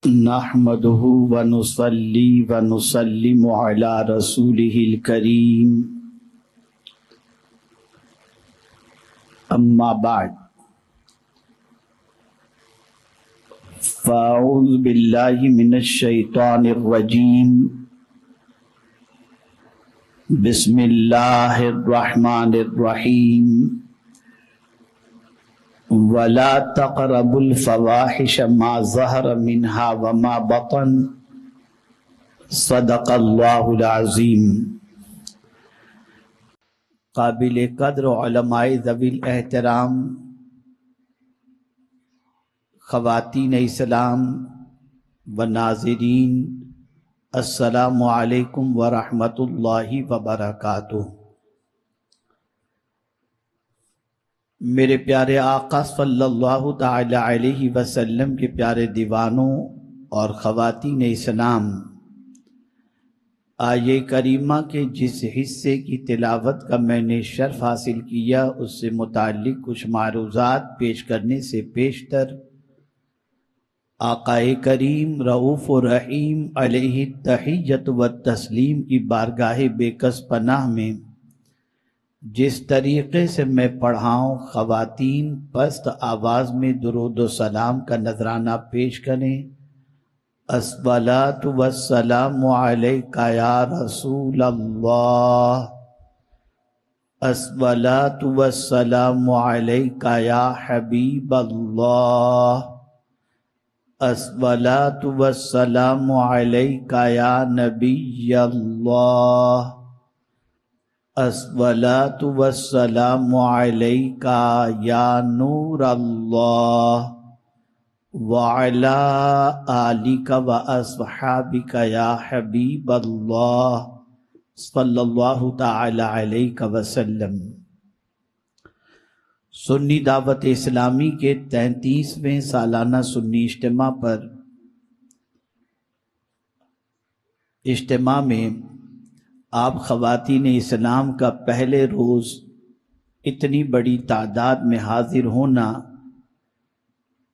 نحمده ونصلي ونسلم على رسوله الكريم أما بعد فأعوذ بالله من الشيطان الرجيم بسم الله الرحمن الرحيم ولا تقربوا الفواحش ما ظهر منها وما بطن صدق اللہ العظیم۔ قابل قدر علماء ذوی الاحترام، خواتین اسلام و ناظرین، السلام علیکم ورحمۃ اللہ وبرکاتہ۔ میرے پیارے آقا صلی اللہ تعالی علیہ وسلم کے پیارے دیوانوں اور خواتین اسلام، آیے کریمہ کے جس حصے کی تلاوت کا میں نے شرف حاصل کیا اس سے متعلق کچھ معروضات پیش کرنے سے پیشتر آقا کریم رؤوف و رحیم علیہ التحیۃ والتسلیم کی بارگاہ بے کس پناہ میں جس طریقے سے میں پڑھاؤں، خواتین پست آواز میں درود و سلام کا نذرانہ پیش کریں۔ الصلاۃ والسلام علیک یا رسول اللہ، الصلاۃ والسلام علیک یا حبیب اللہ، الصلاۃ والسلام علیک یا نبی اللہ، الصلاۃ والسلام علیک یا نور اللہ، وعلی آلک و اصحابک یا حبیب اللہ صلی اللہ تعالی علیہ وسلم۔ سنی دعوت اسلامی کے 33ویں سالانہ سنی اجتماع پر اجتماع میں آپ خواتین اسلام کا پہلے روز اتنی بڑی تعداد میں حاضر ہونا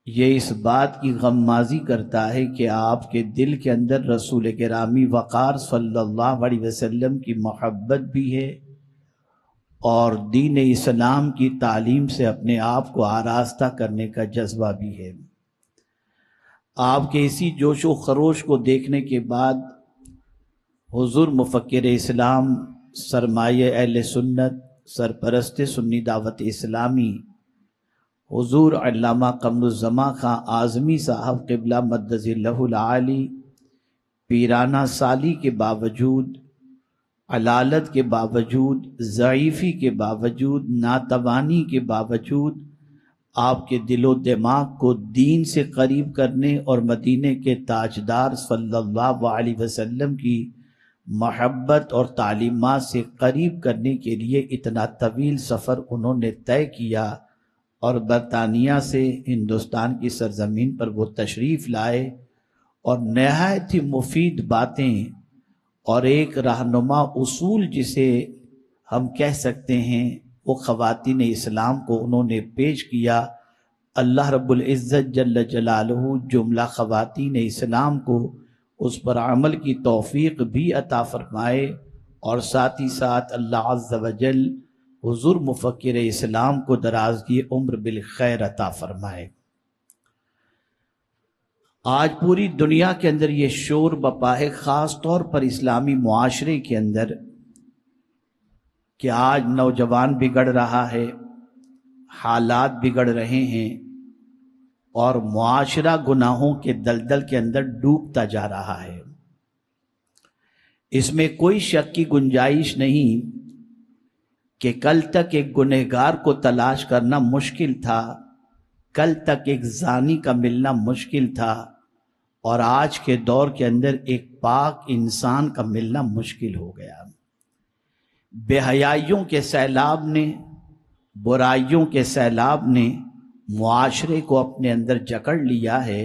یہ اس بات کی غمازی کرتا ہے کہ آپ کے دل کے اندر رسول گرامی وقار صلی اللہ علیہ وسلم کی محبت بھی ہے اور دین اسلام کی تعلیم سے اپنے آپ کو آراستہ کرنے کا جذبہ بھی ہے۔ آپ کے اسی جوش و خروش کو دیکھنے کے بعد حضور مفکر اسلام، سرمایہ اہل سنت، سرپرست سنی دعوت اسلامی حضور علامہ قمر الزمان خان اعظمی صاحب قبلہ مدظ اللہ العالی پیرانہ سالی کے باوجود، علالت کے باوجود، ضعیفی کے باوجود، ناتوانی کے باوجود آپ کے دل و دماغ کو دین سے قریب کرنے اور مدینے کے تاجدار صلی اللہ علیہ وسلم کی محبت اور تعلیمات سے قریب کرنے کے لیے اتنا طویل سفر انہوں نے طے کیا اور برطانیہ سے ہندوستان کی سرزمین پر وہ تشریف لائے اور نہایت ہی مفید باتیں اور ایک رہنما اصول جسے ہم کہہ سکتے ہیں وہ خواتین اسلام کو انہوں نے پیش کیا۔ اللہ رب العزت جل جلالہ جملہ خواتین اسلام کو اس پر عمل کی توفیق بھی عطا فرمائے اور ساتھ ہی ساتھ اللہ عز و جل حضور مفکر اسلام کو درازگی عمر بالخیر عطا فرمائے۔ آج پوری دنیا کے اندر یہ شور بپا ہے، خاص طور پر اسلامی معاشرے کے اندر، کہ آج نوجوان بگڑ رہا ہے، حالات بگڑ رہے ہیں اور معاشرہ گناہوں کے دلدل کے اندر ڈوبتا جا رہا ہے۔ اس میں کوئی شک کی گنجائش نہیں کہ کل تک ایک گنہگار کو تلاش کرنا مشکل تھا، کل تک ایک زانی کا ملنا مشکل تھا، اور آج کے دور کے اندر ایک پاک انسان کا ملنا مشکل ہو گیا۔ بے حیائیوں کے سیلاب نے، برائیوں کے سیلاب نے معاشرے کو اپنے اندر جکڑ لیا ہے،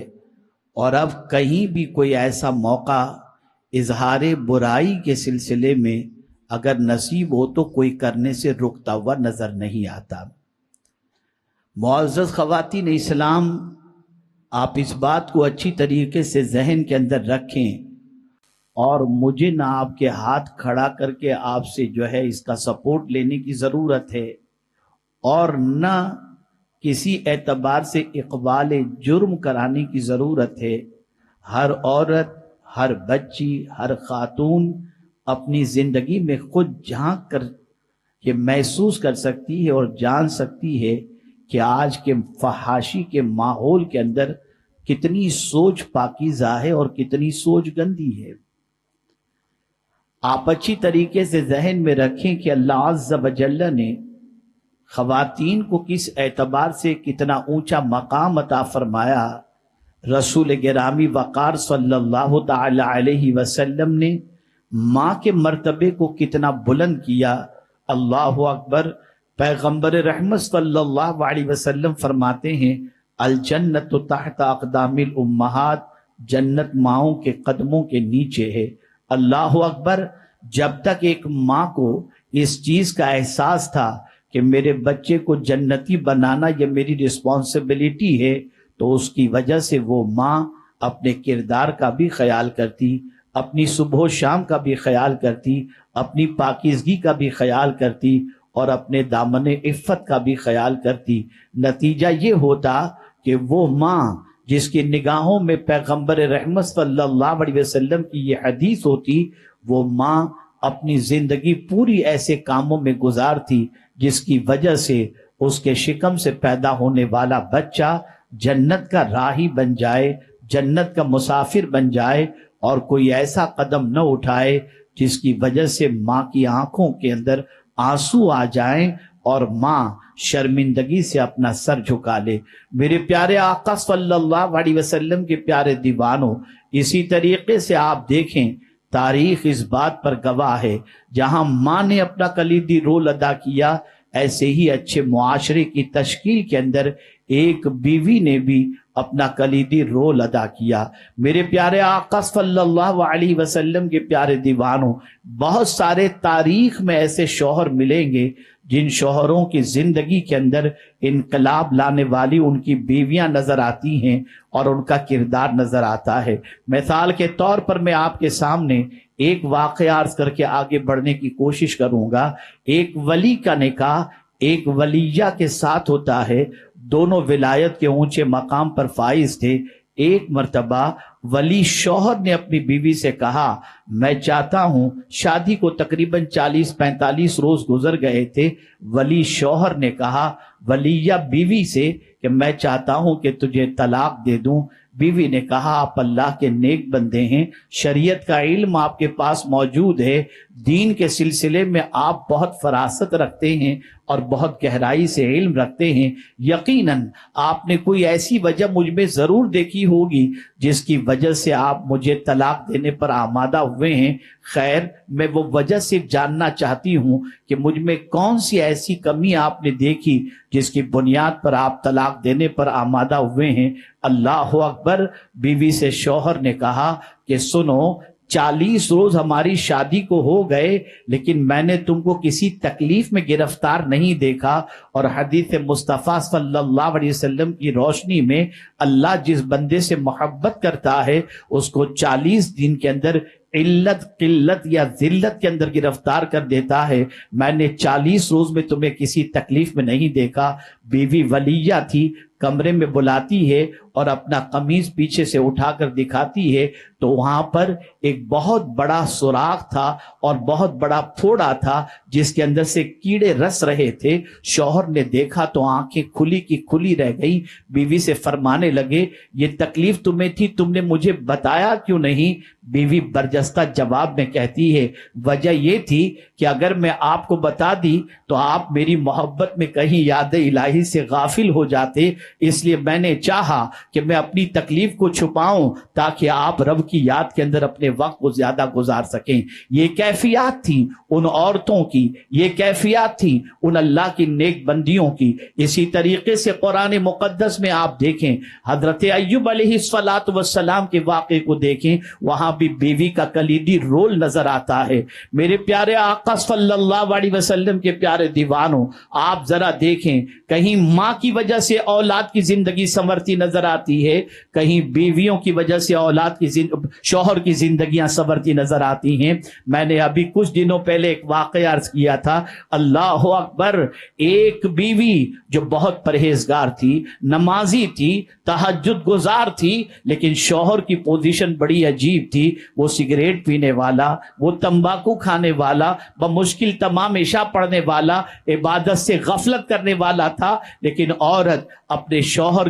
اور اب کہیں بھی کوئی ایسا موقع اظہار برائی کے سلسلے میں اگر نصیب ہو تو کوئی کرنے سے رکتا ہوا نظر نہیں آتا۔ معزز خواتین اسلام، آپ اس بات کو اچھی طریقے سے ذہن کے اندر رکھیں اور مجھے نہ آپ کے ہاتھ کھڑا کر کے آپ سے جو ہے اس کا سپورٹ لینے کی ضرورت ہے، اور نہ کسی اعتبار سے اقبال جرم کرانے کی ضرورت ہے۔ ہر عورت، ہر بچی، ہر خاتون اپنی زندگی میں خود جھانک کر یہ محسوس کر سکتی ہے اور جان سکتی ہے کہ آج کے فحاشی کے ماحول کے اندر کتنی سوچ پاکیزہ ہے اور کتنی سوچ گندی ہے۔ آپ اچھی طریقے سے ذہن میں رکھیں کہ اللہ عز و جل نے خواتین کو کس اعتبار سے کتنا اونچا مقام عطا فرمایا۔ رسول گرامی وقار صلی اللہ تعالی علیہ وسلم نے ماں کے مرتبے کو کتنا بلند کیا۔ اللہ اکبر۔ پیغمبر رحمت صلی اللہ علیہ وسلم فرماتے ہیں الجنت تحت اقدام الامہات، جنت ماؤں کے قدموں کے نیچے ہے۔ اللہ اکبر۔ جب تک ایک ماں کو اس چیز کا احساس تھا کہ میرے بچے کو جنتی بنانا یہ میری رسپانسبلٹی ہے، تو اس کی وجہ سے وہ ماں اپنے کردار کا بھی خیال کرتی، اپنی صبح و شام کا بھی خیال کرتی، اپنی پاکیزگی کا بھی خیال کرتی اور اپنے دامن عفت کا بھی خیال کرتی۔ نتیجہ یہ ہوتا کہ وہ ماں جس کی نگاہوں میں پیغمبر رحمت صلی اللہ علیہ وسلم کی یہ حدیث ہوتی، وہ ماں اپنی زندگی پوری ایسے کاموں میں گزارتی جس کی وجہ سے اس کے شکم سے پیدا ہونے والا بچہ جنت کا راہی بن جائے، جنت کا مسافر بن جائے، اور کوئی ایسا قدم نہ اٹھائے جس کی وجہ سے ماں کی آنکھوں کے اندر آنسو آ جائیں اور ماں شرمندگی سے اپنا سر جھکا لے۔ میرے پیارے آقا صلی اللہ علیہ وسلم کے پیارے دیوانوں، اسی طریقے سے آپ دیکھیں تاریخ اس بات پر گواہ ہے، جہاں ماں نے اپنا کلیدی رول ادا کیا، ایسے ہی اچھے معاشرے کی تشکیل کے اندر ایک بیوی نے بھی اپنا کلیدی رول ادا کیا۔ میرے پیارے آقا صلی اللہ علیہ وسلم کے پیارے دیوانوں، بہت سارے تاریخ میں ایسے شوہر ملیں گے جن شوہروں کی زندگی کے اندر انقلاب لانے والی ان کی بیویاں نظر آتی ہیں اور ان کا کردار نظر آتا ہے۔ مثال کے طور پر میں آپ کے سامنے ایک واقعہ عرض کر کے آگے بڑھنے کی کوشش کروں گا۔ ایک ولی کا نکاح ایک ولیہ کے ساتھ ہوتا ہے، دونوں ولایت کے اونچے مقام پر فائز تھے۔ ایک مرتبہ ولی شوہر نے اپنی بیوی سے کہا میں چاہتا ہوں، شادی کو تقریباً 40-45 روز گزر گئے تھے، ولی شوہر نے کہا ولیہ بیوی سے کہ میں چاہتا ہوں کہ تجھے طلاق دے دوں۔ بیوی نے کہا آپ اللہ کے نیک بندے ہیں، شریعت کا علم آپ کے پاس موجود ہے، دین کے سلسلے میں آپ بہت فراست رکھتے ہیں اور بہت گہرائی سے علم رکھتے ہیں، یقیناً آپ نے کوئی ایسی وجہ مجھ میں ضرور دیکھی ہوگی جس کی وجہ سے آپ مجھے طلاق دینے پر آمادہ ہوئے ہیں۔ خیر، میں وہ وجہ صرف جاننا چاہتی ہوں کہ مجھ میں کون سی ایسی کمی آپ نے دیکھی جس کی بنیاد پر آپ طلاق دینے پر آمادہ ہوئے ہیں۔ اللہ اکبر۔ بیوی سے شوہر نے کہا کہ سنو، 40 روز ہماری شادی کو ہو گئے لیکن میں نے تم کو کسی تکلیف میں گرفتار نہیں دیکھا، اور حدیث مصطفیٰ صلی اللہ علیہ وسلم کی روشنی میں اللہ جس بندے سے محبت کرتا ہے اس کو 40 دن کے اندر علت، قلت یا ذلت کے اندر گرفتار کر دیتا ہے۔ میں نے 40 روز میں تمہیں کسی تکلیف میں نہیں دیکھا۔ بیوی ولیہ تھی، کمرے میں بلاتی ہے اور اپنا قمیض پیچھے سے اٹھا کر دکھاتی ہے تو وہاں پر ایک بہت بڑا سوراخ تھا اور بہت بڑا پھوڑا تھا جس کے اندر سے کیڑے رس رہے تھے۔ شوہر نے دیکھا تو آنکھیں کھلی کی کھلی رہ گئی۔ بیوی سے فرمانے لگے یہ تکلیف تمہیں تھی، تم نے مجھے بتایا کیوں نہیں؟ بیوی برجستہ جواب میں کہتی ہے وجہ یہ تھی کہ اگر میں آپ کو بتا دی تو آپ میری محبت میں کہیں یاد الہی سے غافل ہو جاتے، اس لیے میں نے چاہا کہ میں اپنی تکلیف کو چھپاؤں تاکہ آپ رب کی یاد کے اندر اپنے وقت کو زیادہ گزار سکیں۔ یہ کیفیات تھی ان عورتوں کی، یہ کیفیات تھی ان اللہ کی نیک بندیوں کی۔ اسی طریقے سے قرآن مقدس میں آپ دیکھیں، حضرت ایوب علیہ السلام کے واقعے کو دیکھیں، وہاں بھی بیوی کا کلیدی رول نظر آتا ہے۔ میرے پیارے آقا صلی اللہ علیہ وسلم کے پیارے دیوانوں، آپ ذرا دیکھیں، کہیں ماں کی وجہ سے اولاد کی زندگی سنورتی نظر آ آتی ہے, کہیں بیویوں کی وجہ سے اولاد کی شوہر کی زندگیاں سنورتی نظر آتی ہیں. میں نے ابھی کچھ دنوں پہلے ایک واقعہ عرض کیا تھا, اللہ اکبر, ایک بیوی جو بہت پرہیزگار تھی, نمازی تھی, تہجد گزار تھی, لیکن شوہر کی پوزیشن بڑی عجیب تھی. وہ سگریٹ پینے والا, وہ تمباکو کھانے والا, بمشکل تمام عشاء پڑھنے والا, عبادت سے غفلت کرنے والا تھا, لیکن عورت اپنے شوہر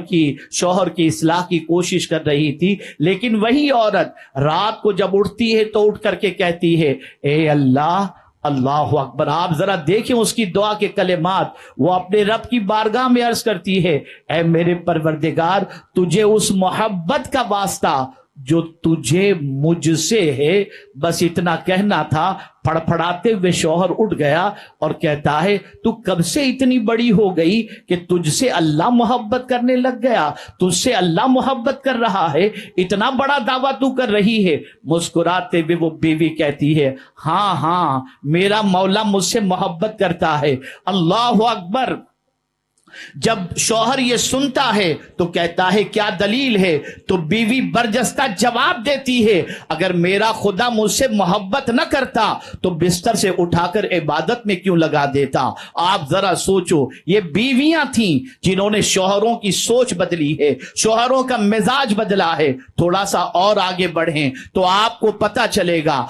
کی اصلاح کی کوشش کر رہی تھی. لیکن وہی عورت رات کو جب اٹھتی ہے تو اٹھ کر کے کہتی ہے, اے اللہ, اللہ اکبر. آپ ذرا دیکھیں اس کی دعا کے کلمات, وہ اپنے رب کی بارگاہ میں عرض کرتی ہے, اے میرے پروردگار, تجھے اس محبت کا واسطہ جو تجھے مجھ سے ہے, بس اتنا کہنا تھا. پھڑپھڑاتے ہوئے شوہر اٹھ گیا اور کہتا ہے, تو کب سے اتنی بڑی ہو گئی کہ تجھ سے اللہ محبت کرنے لگ گیا, تجھ سے اللہ محبت کر رہا ہے, اتنا بڑا دعویٰ تو کر رہی ہے. مسکراتے ہوئے وہ بیوی کہتی ہے, ہاں ہاں, میرا مولا مجھ سے محبت کرتا ہے. اللہ اکبر. جب شوہر یہ سنتا ہے تو کہتا ہے کیا دلیل ہے؟ تو بیوی برجستہ جواب دیتی ہے, اگر میرا خدا مجھ سے محبت نہ کرتا تو بستر سے اٹھا کر عبادت میں کیوں لگا دیتا. آپ ذرا سوچو, یہ بیویاں تھیں جنہوں نے شوہروں کی سوچ بدلی ہے, شوہروں کا مزاج بدلا ہے. تھوڑا سا اور آگے بڑھیں تو آپ کو پتا چلے گا,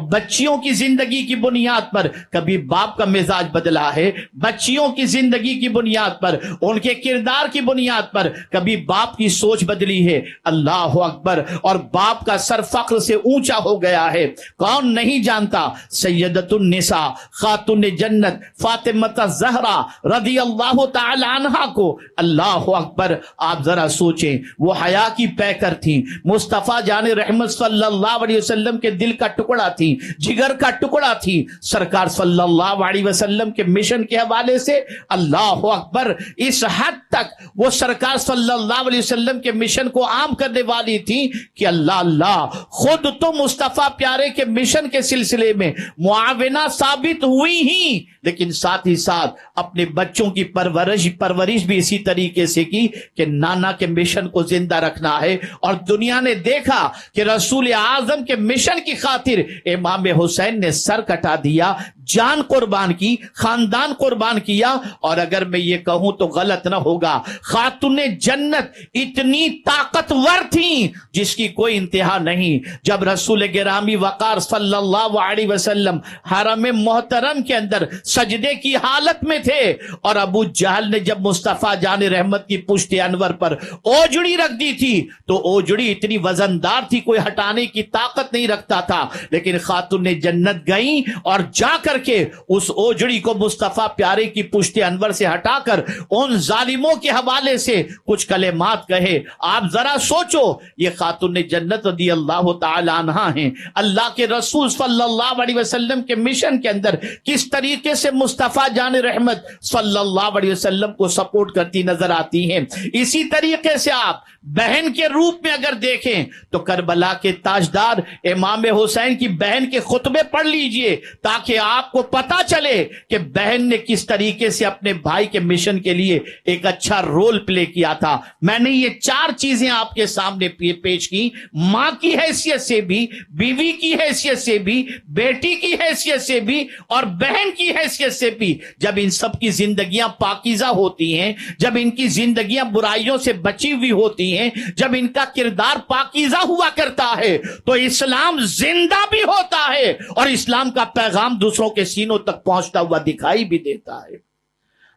بچیوں کی زندگی کی بنیاد پر کبھی باپ کا مزاج بدلا ہے, بچیوں کی زندگی کی بنیاد پر, ان کے کردار کی بنیاد پر کبھی باپ کی سوچ بدلی ہے. اللہ اکبر. اور باپ کا سر فخر سے اونچا ہو گیا ہے. کون نہیں جانتا سیدۃ النساء, خاتون جنت, فاطمہ زہرا رضی اللہ تعالی عنہا کو. اللہ اکبر. آپ ذرا سوچیں, وہ حیا کی پیکر تھیں, مصطفیٰ جان رحمت صلی اللہ علیہ وسلم کے دل کا ٹکڑا تھی, جگر کا ٹکڑا تھی. سرکار صلی اللہ علیہ وسلم کے مشن کے حوالے سے اللہ اکبر, اس حد تک وہ سرکار صلی اللہ علیہ وسلم کے مشن کو عام کرنے والی تھی کہ اللہ خود تو مصطفیٰ پیارے کے مشن کے سلسلے میں معاونہ ثابت ہوئی ہی, لیکن ساتھ ہی ساتھ اپنے بچوں کی پرورش بھی اسی طریقے سے کی کہ نانا کے مشن کو زندہ رکھنا ہے. اور دنیا نے دیکھا کہ رسول اعظم کے مشن کی خاطر امام حسین نے سر کٹا دیا, جان قربان کی, خاندان قربان کیا. اور اگر میں یہ کہوں تو غلط نہ ہوگا, خاتون جنت اتنی طاقتور تھیں جس کی کوئی انتہا نہیں. جب رسول گرامی وقار صلی اللہ علیہ وسلم حرم محترم کے اندر سجدے کی حالت میں تھے اور ابو جہل نے جب مصطفیٰ جان رحمت کی پشت انور پر اوجڑی رکھ دی تھی تو اوجڑی اتنی وزندار تھی کوئی ہٹانے کی طاقت نہیں رکھتا تھا, لیکن خاتون جنت گئیں اور جا کر کے اس اوجڑی کو مصطفیٰ پیارے کی پشت انور سے ہٹا کر ان ظالموں کے حوالے سے کچھ کلمات کہے. آپ ذرا سوچو, یہ خاتون جنت رضی اللہ تعالی عنہا ہیں, اللہ کے رسول صلی اللہ علیہ وسلم کے مشن کے اندر کس طریقے سے مصطفیٰ جان رحمت صلی اللہ علیہ وسلم کو سپورٹ کرتی نظر آتی ہیں. اسی طریقے سے آپ بہن کے روپ میں اگر دیکھیں تو کربلا کے تاجدار امام حسین کی بہن کے خطبے پڑھ لیجئے تاکہ آپ کو پتا چلے کہ بہن نے کس طریقے سے اپنے بھائی کے مشن کے لیے ایک اچھا رول پلے کیا تھا. میں نے یہ 4 چیزیں آپ کے سامنے پیش کی, ماں کی حیثیت سے بھی, بیوی کی حیثیت سے بھی, بیٹی کی حیثیت سے بھی اور بہن کی حیثیت سے بھی. جب ان سب کی زندگیاں پاکیزہ ہوتی ہیں, جب ان کی زندگیاں برائیوں سے بچی ہوئی ہوتی ہیں, جب ان کا کردار پاکیزہ ہوا کرتا ہے تو اسلام زندہ بھی ہوتا ہے اور اسلام کا پیغام دوسروں کے سینوں تک پہنچتا ہوا دکھائی بھی دیتا ہے.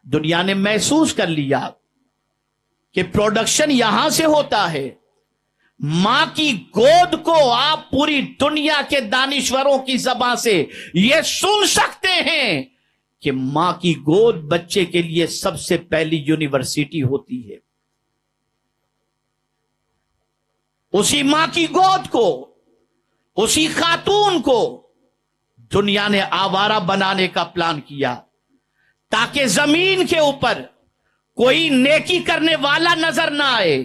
دنیا نے محسوس کر لیا کہ پروڈکشن یہاں سے ہوتا ہے. ماں کی گود کو آپ پوری دنیا کے دانشوروں کی زبان سے یہ سن سکتے ہیں کہ ماں کی گود بچے کے لیے سب سے پہلی یونیورسٹی ہوتی ہے. اسی ماں کی گود کو, اسی خاتون کو دنیا نے آوارہ بنانے کا پلان کیا تاکہ زمین کے اوپر کوئی نیکی کرنے والا نظر نہ آئے,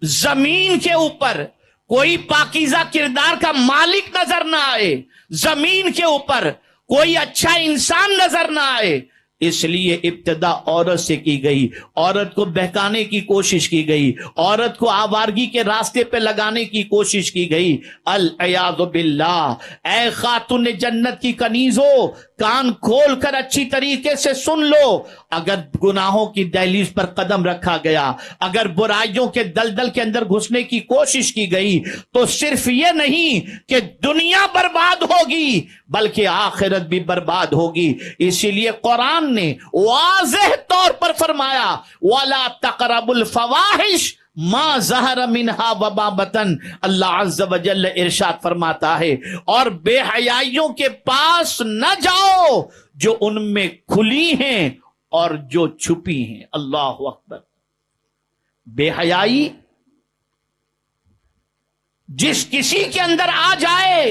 زمین کے اوپر کوئی پاکیزہ کردار کا مالک نظر نہ آئے, زمین کے اوپر کوئی اچھا انسان نظر نہ آئے. اس لیے ابتدا عورت سے کی گئی، عورت کو بہکانے کی کوشش کی گئی، عورت کو آوارگی کے راستے پہ لگانے کی کوشش کی گئی۔ العیاذ باللہ۔ اے خاتون جنت کی کنیزوں، کان کھول کر اچھی طریقے سے سن لو، اگر گناہوں کی دہلیز پر قدم رکھا گیا، اگر برائیوں کے دلدل کے اندر گھسنے کی کوشش کی گئی، تو صرف یہ نہیں کہ دنیا برباد ہوگی بلکہ آخرت بھی برباد ہوگی۔ اسی لیے قرآن نے واضح طور پر فرمایا وَلَا تَقْرَبُوا الْفَوَاحِشَ مَا ظَهَرَ مِنْهَا وَمَا بَطَنَ۔ اللہ عز و جل ارشاد فرماتا ہے، اور بے حیائیوں کے پاس نہ جاؤ جو ان میں کھلی ہیں اور جو چھپی ہیں۔ اللہ اکبر۔ بے حیائی جس کسی کے اندر آ جائے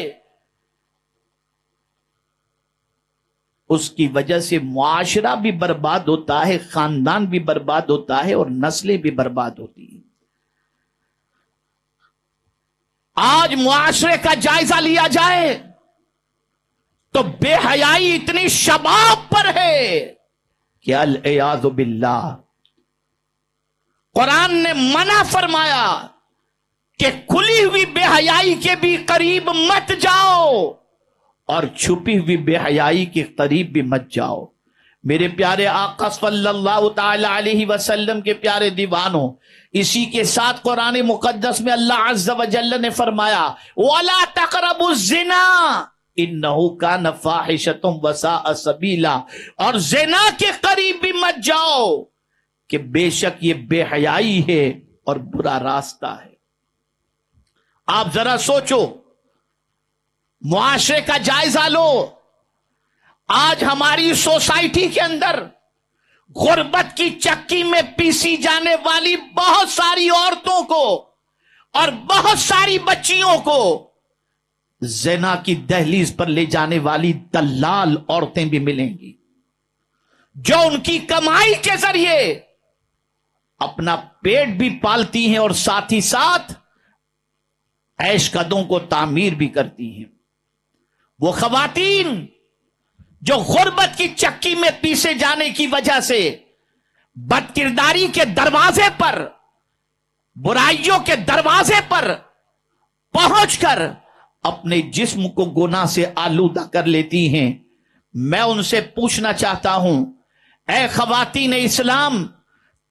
اس کی وجہ سے معاشرہ بھی برباد ہوتا ہے، خاندان بھی برباد ہوتا ہے اور نسلیں بھی برباد ہوتی ہیں۔ آج معاشرے کا جائزہ لیا جائے تو بے حیائی اتنی شباب پر ہے کہ العیاذ باللہ۔ قرآن نے منع فرمایا کہ کھلی ہوئی بے حیائی کے بھی قریب مت جاؤ اور چھپی ہوئی بے حیائی کے قریب بھی مت جاؤ۔ میرے پیارے آقا صلی اللہ تعالی علیہ وسلم کے پیارے دیوانوں، اسی کے ساتھ قرآن مقدس میں اللہ عز و جل نے فرمایا وَلَا تَقْرَبُوا الزِّنَا إِنَّهُ كَانَ فَاحِشَةً وَسَاءَ سَبِيلًا، اور زنا کے قریب بھی مت جاؤ کہ بے شک یہ بے حیائی ہے اور برا راستہ ہے۔ آپ ذرا سوچو، معاشرے کا جائزہ لو۔ آج ہماری سوسائٹی کے اندر غربت کی چکی میں پیسی جانے والی بہت ساری عورتوں کو اور بہت ساری بچیوں کو زنا کی دہلیز پر لے جانے والی دلال عورتیں بھی ملیں گی، جو ان کی کمائی کے ذریعے اپنا پیٹ بھی پالتی ہیں اور ساتھ ہی ساتھ عیش قدوں کو تعمیر بھی کرتی ہیں۔ وہ خواتین جو غربت کی چکی میں پیسے جانے کی وجہ سے بد کرداری کے دروازے پر، برائیوں کے دروازے پر پہنچ کر اپنے جسم کو گناہ سے آلودہ کر لیتی ہیں، میں ان سے پوچھنا چاہتا ہوں، اے خواتین اسلام،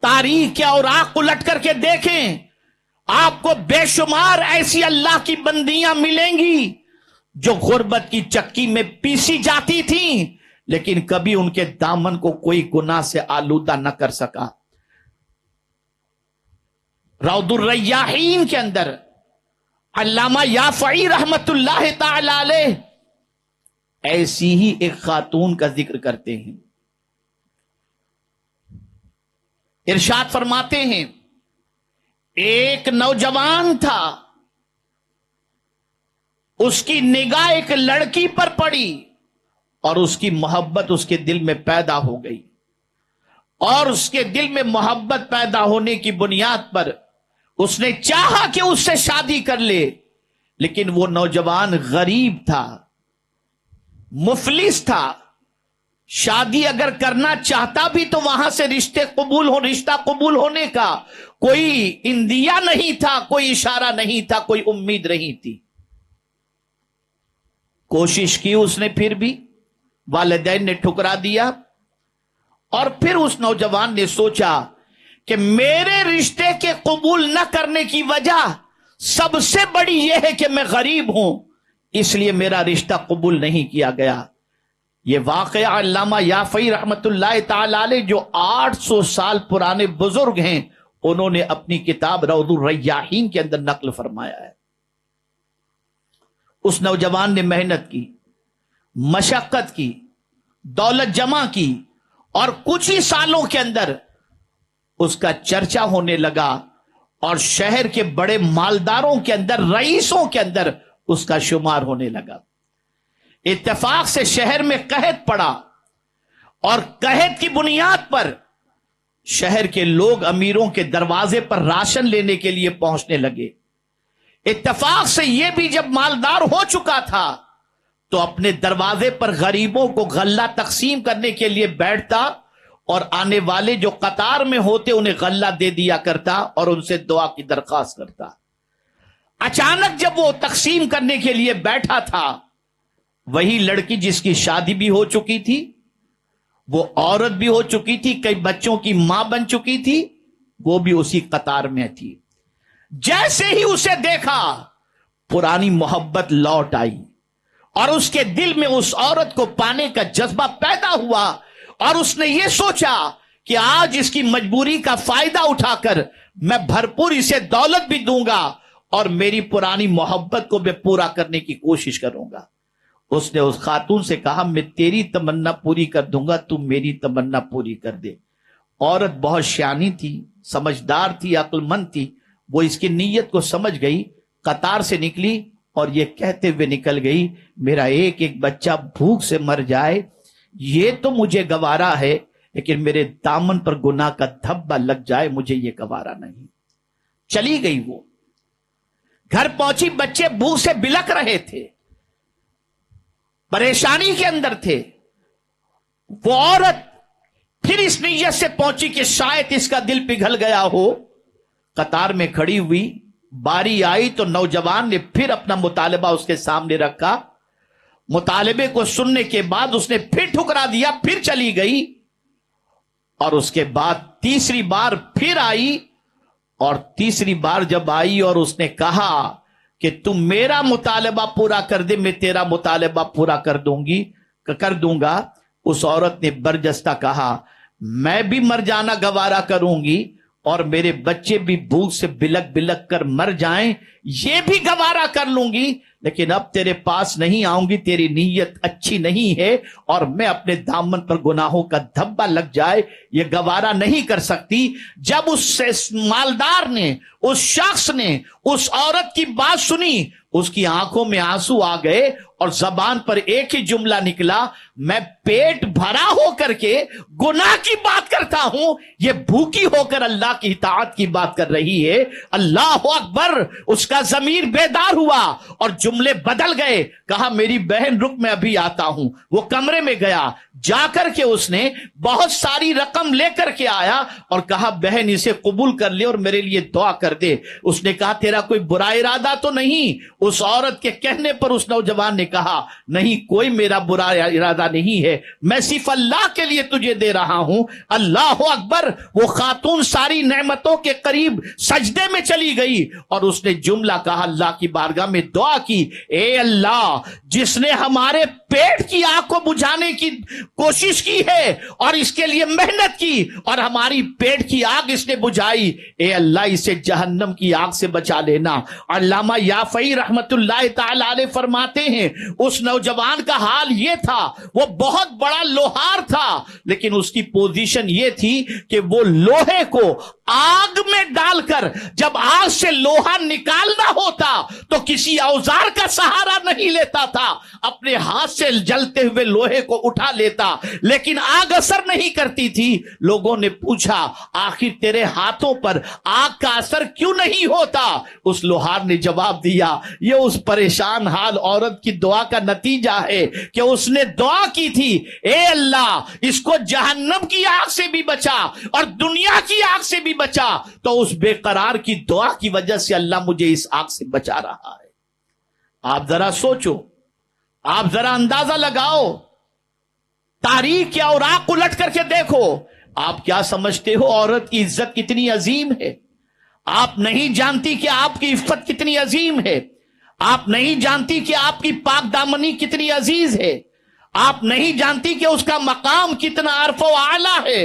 تاریخ کے اوراق الٹ کر کے دیکھیں، آپ کو بے شمار ایسی اللہ کی بندیاں ملیں گی جو غربت کی چکی میں پیسی جاتی تھیں لیکن کبھی ان کے دامن کو کوئی گناہ سے آلودہ نہ کر سکا۔ روض الریاحین کے اندر علامہ یافعی رحمت اللہ تعالی علیہ ایسی ہی ایک خاتون کا ذکر کرتے ہیں۔ ارشاد فرماتے ہیں، ایک نوجوان تھا، اس کی نگاہ ایک لڑکی پر پڑی اور اس کی محبت اس کے دل میں پیدا ہو گئی، اور اس کے دل میں محبت پیدا ہونے کی بنیاد پر اس نے چاہا کہ اس سے شادی کر لے، لیکن وہ نوجوان غریب تھا، مفلس تھا، شادی اگر کرنا چاہتا بھی تو وہاں سے رشتہ قبول ہونے کا کوئی اندیا نہیں تھا، کوئی اشارہ نہیں تھا، کوئی امید نہیں تھی۔ کوشش کی اس نے، پھر بھی والدین نے ٹھکرا دیا، اور پھر اس نوجوان نے سوچا کہ میرے رشتے کے قبول نہ کرنے کی وجہ سب سے بڑی یہ ہے کہ میں غریب ہوں، اس لیے میرا رشتہ قبول نہیں کیا گیا۔ یہ واقعہ علامہ یافعی رحمت اللہ تعالی علیہ جو 800 سال پرانے بزرگ ہیں، انہوں نے اپنی کتاب روض الریاحین کے اندر نقل فرمایا ہے۔ اس نوجوان نے محنت کی، مشقت کی، دولت جمع کی، اور کچھ ہی سالوں کے اندر اس کا چرچا ہونے لگا، اور شہر کے بڑے مالداروں کے اندر، رئیسوں کے اندر اس کا شمار ہونے لگا۔ اتفاق سے شہر میں قحط پڑا، اور قحط کی بنیاد پر شہر کے لوگ امیروں کے دروازے پر راشن لینے کے لیے پہنچنے لگے۔ اتفاق سے یہ بھی جب مالدار ہو چکا تھا تو اپنے دروازے پر غریبوں کو غلہ تقسیم کرنے کے لیے بیٹھتا اور آنے والے جو قطار میں ہوتے انہیں غلہ دے دیا کرتا اور ان سے دعا کی درخواست کرتا. اچانک جب وہ تقسیم کرنے کے لیے بیٹھا تھا، وہی لڑکی جس کی شادی بھی ہو چکی تھی، وہ عورت بھی ہو چکی تھی، کئی بچوں کی ماں بن چکی تھی، وہ بھی اسی قطار میں تھی. جیسے ہی اسے دیکھا پرانی محبت لوٹ آئی اور اس کے دل میں اس عورت کو پانے کا جذبہ پیدا ہوا اور اس نے یہ سوچا کہ آج اس کی مجبوری کا فائدہ اٹھا کر میں بھرپور اسے دولت بھی دوں گا اور میری پرانی محبت کو میں پورا کرنے کی کوشش کروں گا. اس نے اس خاتون سے کہا میں تیری تمنا پوری کر دوں گا، تم میری تمنا پوری کر دے. عورت بہت شیانی تھی، سمجھدار تھی، عقل مند تھی. وہ اس کی نیت کو سمجھ گئی، قطار سے نکلی اور یہ کہتے ہوئے نکل گئی میرا ایک ایک بچہ بھوک سے مر جائے یہ تو مجھے گوارا ہے، لیکن میرے دامن پر گناہ کا دھبا لگ جائے مجھے یہ گوارا نہیں. چلی گئی. وہ گھر پہنچی، بچے بھوک سے بلک رہے تھے، پریشانی کے اندر تھے. وہ عورت پھر اس نیت سے پہنچی کہ شاید اس کا دل پگھل گیا ہو. قطار میں کھڑی ہوئی، باری آئی تو نوجوان نے پھر اپنا مطالبہ اس کے سامنے رکھا. مطالبے کو سننے کے بعد اس نے پھر ٹھکرا دیا، پھر چلی گئی اور اس کے بعد تیسری بار پھر آئی. اور تیسری بار جب آئی اور اس نے کہا کہ تم میرا مطالبہ پورا کر دے میں تیرا مطالبہ پورا کر دوں گا، اس عورت نے برجستہ کہا میں بھی مر جانا گوارا کروں گی اور میرے بچے بھی بھوک سے بلک بلک کر مر جائیں یہ بھی گوارا کر لوں گی، لیکن اب تیرے پاس نہیں آؤں گی، تیری نیت اچھی نہیں ہے اور میں اپنے دامن پر گناہوں کا دھبا لگ جائے یہ گوارا نہیں کر سکتی. جب اس مالدار نے، اس شخص نے اس عورت کی بات سنی، اس کی آنکھوں میں آنسو آ گئے اور زبان پر ایک ہی جملہ نکلا میں پیٹ بھرا ہو کر کے گناہ کی بات کرتا ہوں، یہ بھوکی ہو کر اللہ کی اطاعت کی بات کر رہی ہے. اللہ اکبر. اس کا ضمیر بیدار ہوا اور جملے بدل گئے. کہا میری بہن رک میں ابھی آتا ہوں. وہ کمرے میں گیا، جا کر کے اس نے بہت ساری رقم لے کر کے آیا اور کہا بہن اسے قبول کر لے اور میرے لیے دعا کر دے. اس نے کہا تیرا کوئی برا ارادہ تو نہیں؟ اس عورت کے کہنے پر اس نوجوان نے کہا نہیں کوئی میرا برا ارادہ نہیں ہے، میں صرف اللہ کے لیے تجھے دے رہا ہوں. اللہ اکبر. وہ خاتون ساری نعمتوں کے قریب سجدے میں چلی گئی اور اس نے جملہ کہا اللہ کی بارگاہ میں دعا کی اے اللہ جس نے ہمارے پیٹ کی آگ کو بجھانے کی کوشش کی ہے اور اس کے لیے محنت کی اور ہماری پیٹ کی آگ اس نے بجھائی، اے اللہ اسے جہنم کی آگ سے بچا لینا. علامہ یافعی رحمت اللہ تعالی علیہ فرماتے ہیں اس نوجوان کا حال یہ تھا، وہ بہت بڑا لوہار تھا لیکن اس کی پوزیشن یہ تھی کہ وہ لوہے کو آگ میں ڈال کر جب آگ سے لوہا نکالنا ہوتا تو کسی اوزار کا سہارا نہیں لیتا تھا، اپنے ہاتھ سے جلتے ہوئے لوہے کو اٹھا لیتا لیکن آگ اثر نہیں کرتی تھی. لوگوں نے پوچھا آخر تیرے ہاتھوں پر آگ کا اثر کیوں نہیں ہوتا؟ اس لوہار نے جواب دیا یہ اس پریشان حال عورت کی دعا کا نتیجہ ہے کہ اس نے دعا کی تھی اے اللہ اس کو جہنم کی آگ سے بھی بچا اور دنیا کی آگ سے بھی بچا، تو اس بے قرار کی دعا کی وجہ سے اللہ مجھے اس آگ سے بچا رہا ہے. آپ ذرا سوچو، آپ ذرا اندازہ لگاؤ، تاریخ کے اوراق الٹ کر کے دیکھو. آپ کیا سمجھتے ہو عورت کی عزت کتنی عظیم ہے؟ آپ نہیں جانتی کہ آپ کی عفت کتنی عظیم ہے، آپ نہیں جانتی کہ آپ کی پاک دامنی کتنی عزیز ہے، آپ نہیں جانتی کہ اس کا مقام کتنا عرف و اعلیٰ ہے.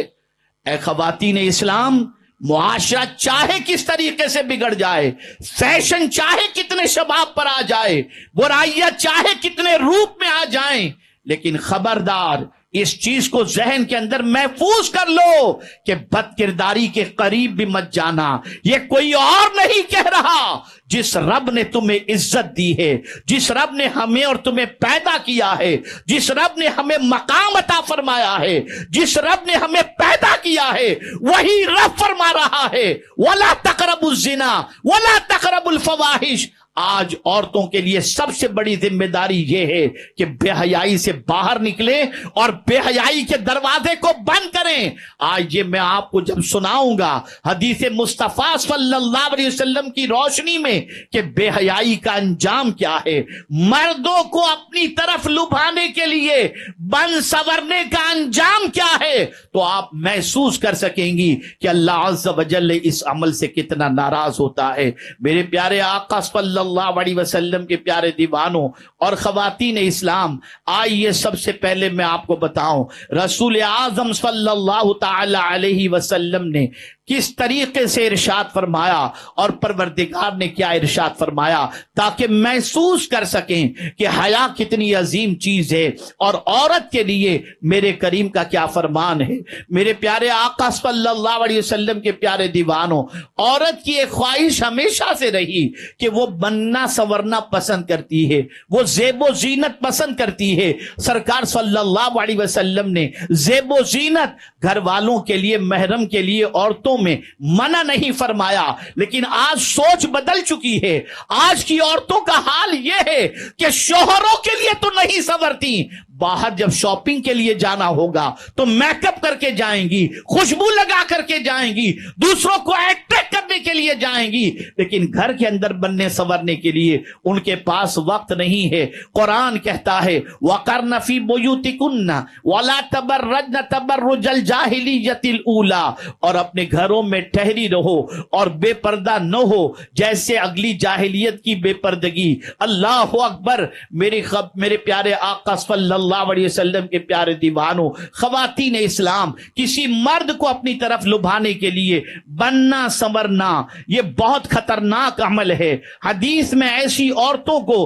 اے خواتین اسلام، معاشرہ چاہے کس طریقے سے بگڑ جائے، فیشن چاہے کتنے شباب پر آ جائے، برائیاں چاہے کتنے روپ میں آ جائیں، لیکن خبردار اس چیز کو ذہن کے اندر محفوظ کر لو کہ بد کرداری کے قریب بھی مت جانا. یہ کوئی اور نہیں کہہ رہا، جس رب نے تمہیں عزت دی ہے، جس رب نے ہمیں اور تمہیں پیدا کیا ہے، جس رب نے ہمیں مقام عطا فرمایا ہے، جس رب نے ہمیں پیدا کیا ہے، وہی رب فرما رہا ہے وَلَا تَقْرَبُوا الزِّنَا وَلَا تَقْرَبُوا الْفَوَاحِشَ. آج عورتوں کے لیے سب سے بڑی ذمہ داری یہ ہے کہ بے حیائی سے باہر نکلیں اور بے حیائی کے دروازے کو بند کریں. آج یہ میں آپ کو جب سناؤں گا حدیث مصطفیٰ صلی اللہ علیہ وسلم کی روشنی میں کہ بے حیائی کا انجام کیا ہے، مردوں کو اپنی طرف لبھانے کے لیے بن سورنے کا انجام کیا ہے، تو آپ محسوس کر سکیں گی کہ اللہ عز و جل اس عمل سے کتنا ناراض ہوتا ہے. میرے پیارے آقا صلی اللہ علیہ وسلم کے پیارے دیوانوں اور خواتین اسلام، آئیے سب سے پہلے میں آپ کو بتاؤں رسول اعظم صلی اللہ تعالی علیہ وسلم نے کس طریقے سے ارشاد فرمایا اور پروردگار نے کیا ارشاد فرمایا، تاکہ محسوس کر سکیں کہ حیا کتنی عظیم چیز ہے اور عورت کے لیے میرے کریم کا کیا فرمان ہے. میرے پیارے آقا صلی اللہ علیہ وسلم کے پیارے دیوانوں، عورت کی ایک خواہش ہمیشہ سے رہی کہ وہ بننا سنورنا پسند کرتی ہے، وہ زیب و زینت پسند کرتی ہے. سرکار صلی اللہ علیہ وسلم نے زیب و زینت گھر والوں کے لیے، محرم کے لیے عورتوں میں منع نہیں فرمایا، لیکن آج سوچ بدل چکی ہے. آج کی عورتوں کا حال یہ ہے کہ شوہروں کے لیے تو نہیں سنورتی، باہر جب شاپنگ کے لیے جانا ہوگا تو میک اپ کر کے جائیں گی، خوشبو لگا کر کے جائیں گی، دوسروں کو اٹریکٹ کرنے کے لیے جائیں گی، لیکن گھر کے اندر بننے سنورنے کے لیے ان کے پاس وقت نہیں ہے. قرآن کہتا ہے وَقَرْنَ فِي بُيُوتِكُنَّ وَلَا تَبَرَّجْنَ تَبَرُّجَ الْجَاهِلِيَّةِ الْأُولَى، اور اپنے گھروں میں ٹھہری رہو اور بے پردہ نہ ہو جیسے اگلی جاہلیت کی بے پردگی. اللہ اکبر. میرے پیارے آقا صلی اللہ علیہ وسلم کے پیارے دیوانوں، خواتین اسلام، کسی مرد کو اپنی طرف لبھانے کے لیے بننا سنورنا یہ بہت خطرناک عمل ہے. حدیث میں ایسی عورتوں کو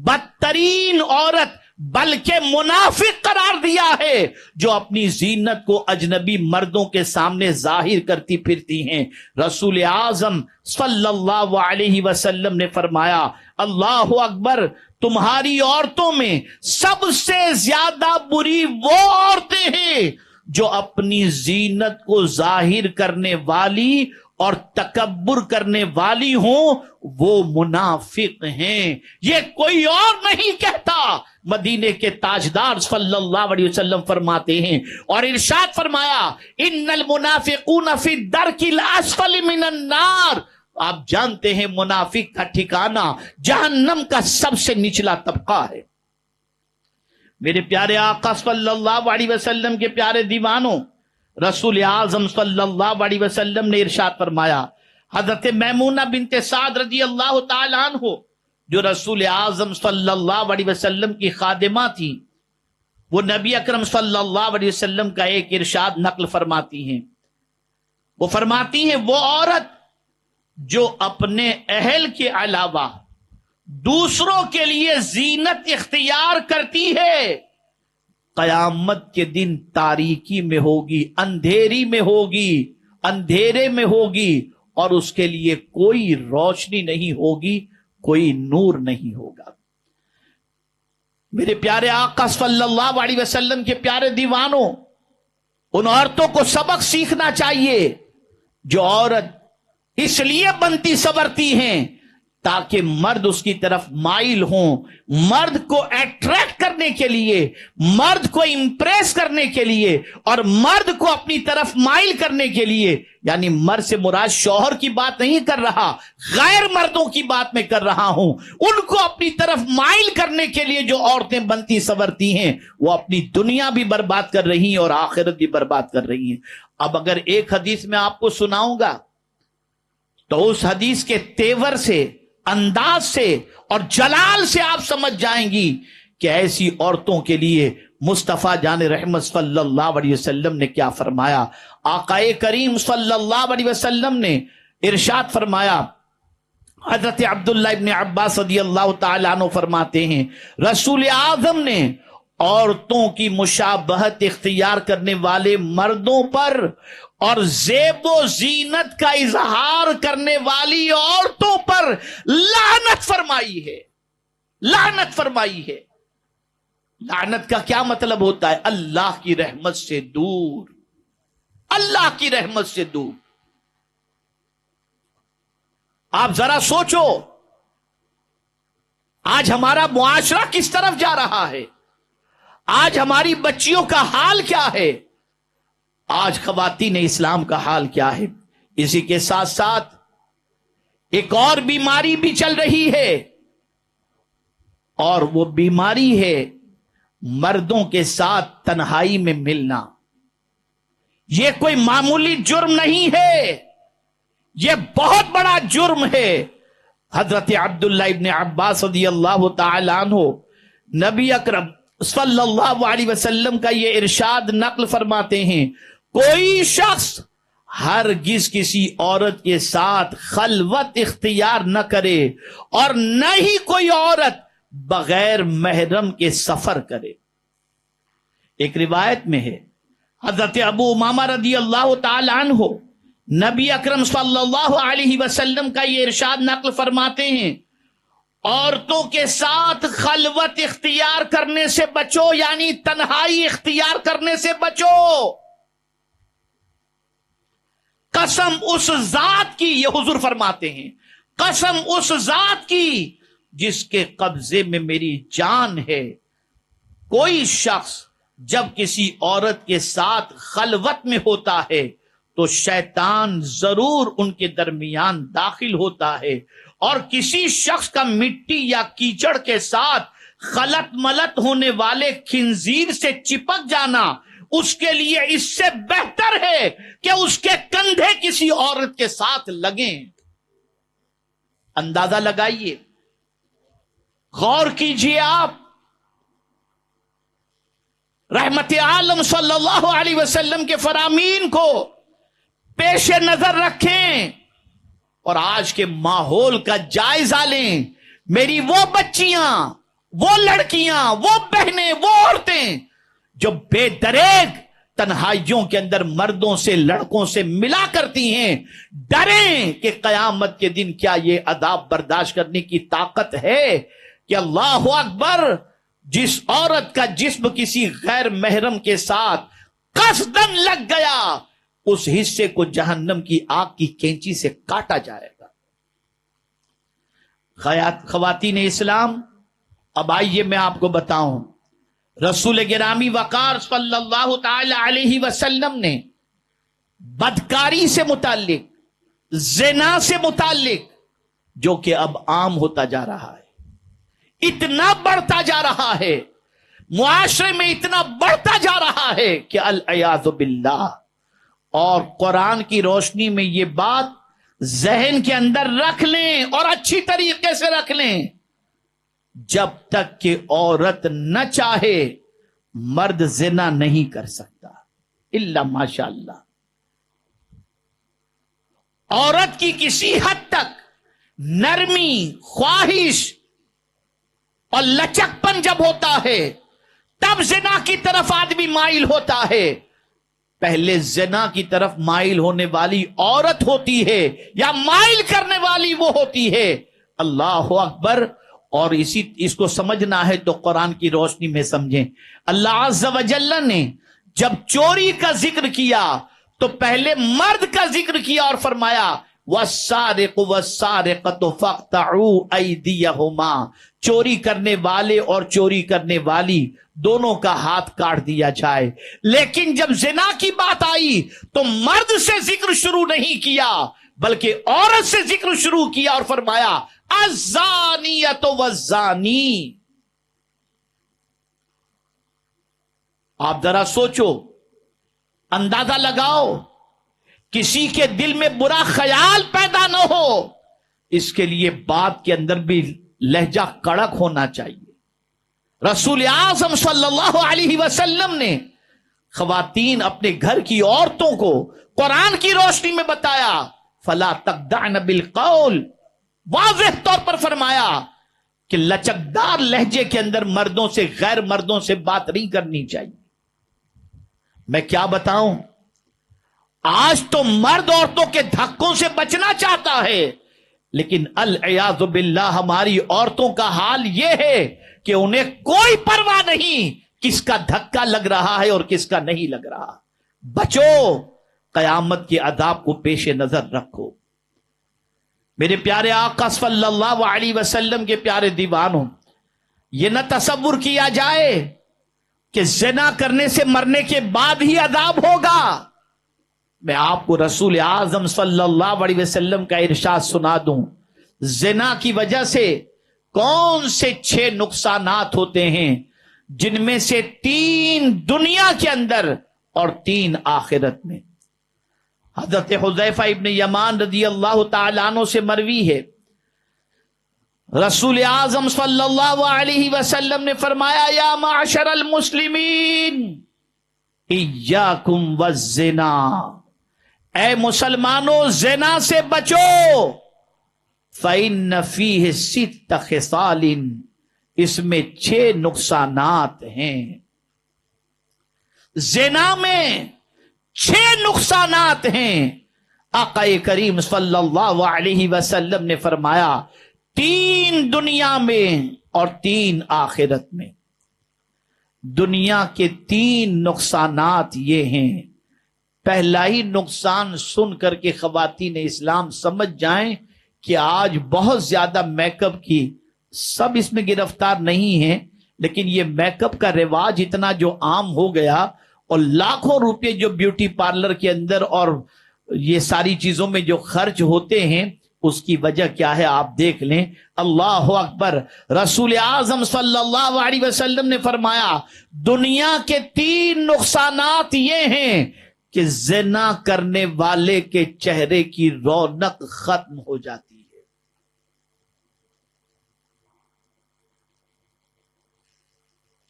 بدترین عورت بلکہ منافق قرار دیا ہے جو اپنی زینت کو اجنبی مردوں کے سامنے ظاہر کرتی پھرتی ہیں. رسول اعظم صلی اللہ علیہ وسلم نے فرمایا اللہ اکبر، تمہاری عورتوں میں سب سے زیادہ بری وہ عورتیں ہیں جو اپنی زینت کو ظاہر کرنے والی اور تکبر کرنے والی ہوں، وہ منافق ہیں. یہ کوئی اور نہیں کہتا، مدینے کے تاجدار صلی اللہ علیہ وسلم فرماتے ہیں، اور ارشاد فرمایا ان المنافقون فی الدرک الاسفل من النار. آپ جانتے ہیں منافق کا ٹھکانہ جہنم کا سب سے نچلا طبقہ ہے. میرے پیارے آقا صلی اللہ علیہ وسلم کے پیارے دیوانوں، رسول اعظم صلی اللہ علیہ وسلم نے ارشاد فرمایا، حضرت میمونہ بنت سعد رضی اللہ تعالی عنہ جو رسول اعظم صلی اللہ علیہ وسلم کی خادمہ تھی، وہ نبی اکرم صلی اللہ علیہ وسلم کا ایک ارشاد نقل فرماتی ہیں. وہ فرماتی ہیں وہ عورت جو اپنے اہل کے علاوہ دوسروں کے لیے زینت اختیار کرتی ہے، قیامت کے دن تاریکی میں ہوگی، اندھیری میں ہوگی، اندھیرے میں ہوگی، اور اس کے لیے کوئی روشنی نہیں ہوگی، کوئی نور نہیں ہوگا. میرے پیارے آقا صلی اللہ علیہ وسلم کے پیارے دیوانوں، ان عورتوں کو سبق سیکھنا چاہیے جو عورت اس لیے بنتی سنورتی ہیں تاکہ مرد اس کی طرف مائل ہوں، مرد کو اٹریکٹ کرنے کے لیے، مرد کو امپریس کرنے کے لیے، اور مرد کو اپنی طرف مائل کرنے کے لیے. یعنی مرد سے مراد شوہر کی بات نہیں کر رہا، غیر مردوں کی بات میں کر رہا ہوں. ان کو اپنی طرف مائل کرنے کے لیے جو عورتیں بنتی سنورتی ہیں، وہ اپنی دنیا بھی برباد کر رہی ہیں اور آخرت بھی برباد کر رہی ہیں. اب اگر ایک حدیث میں آپ کو سناؤں گا تو اس حدیث کے تیور سے، انداز سے اور جلال سے آپ سمجھ جائیں گی کہ ایسی عورتوں کے لیے مصطفیٰ جان رحمت صلی اللہ علیہ وسلم نے کیا فرمایا. آقا کریم صلی اللہ علیہ وسلم نے ارشاد فرمایا، حضرت عبداللہ ابن عباس رضی اللہ تعالیٰ عنہ فرماتے ہیں رسول اعظم نے عورتوں کی مشابہت اختیار کرنے والے مردوں پر اور زیب و زینت کا اظہار کرنے والی عورتوں پر لعنت فرمائی ہے. لعنت فرمائی ہے. لعنت کا کیا مطلب ہوتا ہے؟ اللہ کی رحمت سے دور، اللہ کی رحمت سے دور. آپ ذرا سوچو، آج ہمارا معاشرہ کس طرف جا رہا ہے؟ آج ہماری بچیوں کا حال کیا ہے؟ آج خواتین اسلام کا حال کیا ہے؟ اسی کے ساتھ ساتھ ایک اور بیماری بھی چل رہی ہے، اور وہ بیماری ہے مردوں کے ساتھ تنہائی میں ملنا۔ یہ کوئی معمولی جرم نہیں ہے، یہ بہت بڑا جرم ہے۔ حضرت عبداللہ ابن عباس رضی اللہ تعالی عنہ نبی اکرم صلی اللہ علیہ وسلم کا یہ ارشاد نقل فرماتے ہیں، کوئی شخص ہرگز کسی عورت کے ساتھ خلوت اختیار نہ کرے اور نہ ہی کوئی عورت بغیر محرم کے سفر کرے۔ ایک روایت میں ہے حضرت ابو امامہ رضی اللہ تعالی عنہ نبی اکرم صلی اللہ علیہ وسلم کا یہ ارشاد نقل فرماتے ہیں، عورتوں کے ساتھ خلوت اختیار کرنے سے بچو، یعنی تنہائی اختیار کرنے سے بچو۔ قسم اس ذات کی، یہ حضور فرماتے ہیں، قسم اس ذات کی جس کے قبضے میں میری جان ہے، کوئی شخص جب کسی عورت کے ساتھ خلوت میں ہوتا ہے تو شیطان ضرور ان کے درمیان داخل ہوتا ہے، اور کسی شخص کا مٹی یا کیچڑ کے ساتھ خلط ملط ہونے والے خنزیر سے چپک جانا اس کے لیے اس سے بہتر ہے کہ اس کے کندھے کسی عورت کے ساتھ لگیں۔ اندازہ لگائیے، غور کیجئے، آپ رحمت عالم صلی اللہ علیہ وسلم کے فرامین کو پیش نظر رکھیں اور آج کے ماحول کا جائزہ لیں۔ میری وہ بچیاں، وہ لڑکیاں، وہ بہنیں، وہ عورتیں جو بے دریغ تنہائیوں کے اندر مردوں سے، لڑکوں سے ملا کرتی ہیں، ڈریں کہ قیامت کے دن کیا یہ عذاب برداشت کرنے کی طاقت ہے کہ اللہ اکبر، جس عورت کا جسم کسی غیر محرم کے ساتھ قصدن لگ گیا، اس حصے کو جہنم کی آگ کی کینچی سے کاٹا جائے گا۔ خواتین اسلام، اب آئیے میں آپ کو بتاؤں، رسول گرامی وقار صلی اللہ تعالی علیہ وسلم نے بدکاری سے متعلق، زنا سے متعلق، جو کہ اب عام ہوتا جا رہا ہے، اتنا بڑھتا جا رہا ہے، معاشرے میں اتنا بڑھتا جا رہا ہے کہ العیاذ باللہ، اور قرآن کی روشنی میں یہ بات ذہن کے اندر رکھ لیں اور اچھی طریقے سے رکھ لیں، جب تک کہ عورت نہ چاہے مرد زنا نہیں کر سکتا الا ماشاء اللہ۔ عورت کی کسی حد تک نرمی، خواہش اور لچکپن جب ہوتا ہے تب زنا کی طرف آدمی مائل ہوتا ہے۔ پہلے زنا کی طرف مائل ہونے والی عورت ہوتی ہے یا مائل کرنے والی وہ ہوتی ہے۔ اللہ اکبر۔ اور اس کو سمجھنا ہے تو قرآن کی روشنی میں سمجھیں۔ اللہ عز و جل نے جب چوری کا ذکر کیا تو پہلے مرد کا ذکر کیا اور فرمایا وَالسَّارِقُ وَالسَّارِقَةُ فَاقْطَعُوا أَيْدِيَهُمَا، چوری کرنے والے اور چوری کرنے والی دونوں کا ہاتھ کاٹ دیا جائے۔ لیکن جب زنا کی بات آئی تو مرد سے ذکر شروع نہیں کیا بلکہ عورت سے ذکر شروع کیا اور فرمایا الزانیۃ والزانی۔ آپ ذرا سوچو، اندازہ لگاؤ، کسی کے دل میں برا خیال پیدا نہ ہو، اس کے لیے بات کے اندر بھی لہجہ کڑک ہونا چاہیے۔ رسول اعظم صلی اللہ علیہ وسلم نے خواتین اپنے گھر کی عورتوں کو قرآن کی روشنی میں بتایا فلا تخضعن بالقول، واضح طور پر فرمایا کہ لچکدار لہجے کے اندر مردوں سے، غیر مردوں سے بات نہیں کرنی چاہیے۔ میں کیا بتاؤں، آج تو مرد عورتوں کے دھکوں سے بچنا چاہتا ہے، لیکن العیاذ باللہ ہماری عورتوں کا حال یہ ہے کہ انہیں کوئی پرواہ نہیں کس کا دھکا لگ رہا ہے اور کس کا نہیں لگ رہا۔ بچو، قیامت کے عذاب کو پیش نظر رکھو۔ میرے پیارے آقا صلی اللہ علیہ وسلم کے پیارے دیوانوں، یہ نہ تصور کیا جائے کہ زنا کرنے سے مرنے کے بعد ہی عذاب ہوگا. میں آپ کو رسول اعظم صلی اللہ علیہ وسلم کا ارشاد سنا دوں. زنا کی وجہ سے کون سے 6 نقصانات ہوتے ہیں، جن میں سے 3 دنیا کے اندر اور 3 آخرت میں. حضرت حذیفہ ابن یمان رضی اللہ تعالیٰ عنہ سے مروی ہے، رسول اعظم صلی اللہ علیہ وسلم نے فرمایا، یا معشر المسلمین ایاکم والزنا، اے مسلمانوں زنا سے بچو. فإن فیہ 6 خصال، اس میں 6 نقصانات ہیں. زنا میں 6 نقصانات ہیں. آقا کریم صلی اللہ علیہ وسلم نے فرمایا 3 دنیا میں اور 3 آخرت میں. دنیا کے 3 نقصانات یہ ہیں. پہلا ہی نقصان سن کر کے خواتین اسلام سمجھ جائیں کہ آج بہت زیادہ میک اپ کی، سب اس میں گرفتار نہیں ہیں، لیکن یہ میک اپ کا رواج اتنا جو عام ہو گیا، اور لاکھوں روپے جو بیوٹی پارلر کے اندر اور یہ ساری چیزوں میں جو خرچ ہوتے ہیں، اس کی وجہ کیا ہے آپ دیکھ لیں. اللہ اکبر. رسول اعظم صلی اللہ علیہ وسلم نے فرمایا دنیا کے 3 نقصانات یہ ہیں کہ زنا کرنے والے کے چہرے کی رونق ختم ہو جاتی ہے.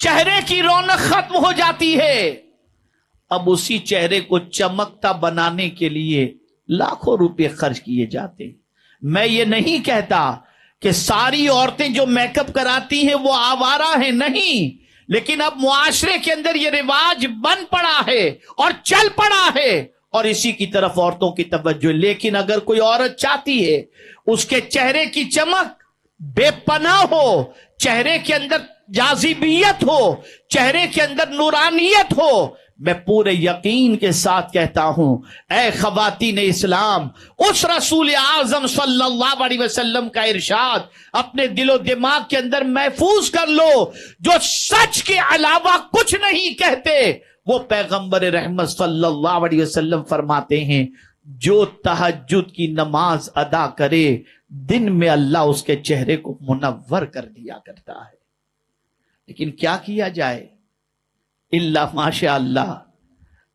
چہرے کی رونق ختم ہو جاتی ہے. اب اسی چہرے کو چمکتا بنانے کے لیے لاکھوں روپے خرچ کیے جاتے ہیں. میں یہ نہیں کہتا کہ ساری عورتیں جو میک اپ کراتی ہیں وہ آوارہ ہیں، نہیں، لیکن اب معاشرے کے اندر یہ رواج بن پڑا ہے اور چل پڑا ہے، اور اسی کی طرف عورتوں کی توجہ. لیکن اگر کوئی عورت چاہتی ہے اس کے چہرے کی چمک بے پناہ ہو، چہرے کے اندر جاذبیت ہو، چہرے کے اندر نورانیت ہو، میں پورے یقین کے ساتھ کہتا ہوں اے خواتین اسلام، اس رسول اعظم صلی اللہ علیہ وسلم کا ارشاد اپنے دل و دماغ کے اندر محفوظ کر لو. جو سچ کے علاوہ کچھ نہیں کہتے، وہ پیغمبر رحمت صلی اللہ علیہ وسلم فرماتے ہیں جو تہجد کی نماز ادا کرے دن میں اللہ اس کے چہرے کو منور کر دیا کرتا ہے. لیکن کیا کیا جائے؟ اللہ ماشاء اللہ،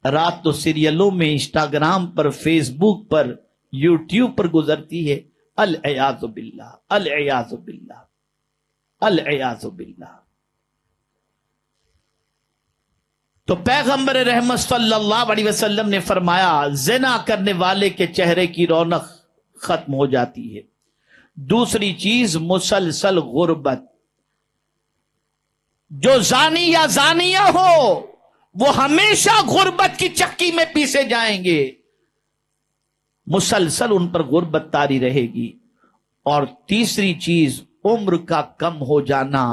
رات تو سیریلوں میں، انسٹاگرام پر، فیس بک پر، یوٹیوب پر گزرتی ہے. العیاذ باللہ، العیاذ باللہ، العیاذ باللہ. تو پیغمبر رحمت صلی اللہ علیہ وسلم نے فرمایا زنا کرنے والے کے چہرے کی رونق ختم ہو جاتی ہے. دوسری چیز مسلسل غربت. جو زانی یا زانیہ ہو وہ ہمیشہ غربت کی چکی میں پیسے جائیں گے، مسلسل ان پر غربت طاری رہے گی. اور تیسری چیز عمر کا کم ہو جانا.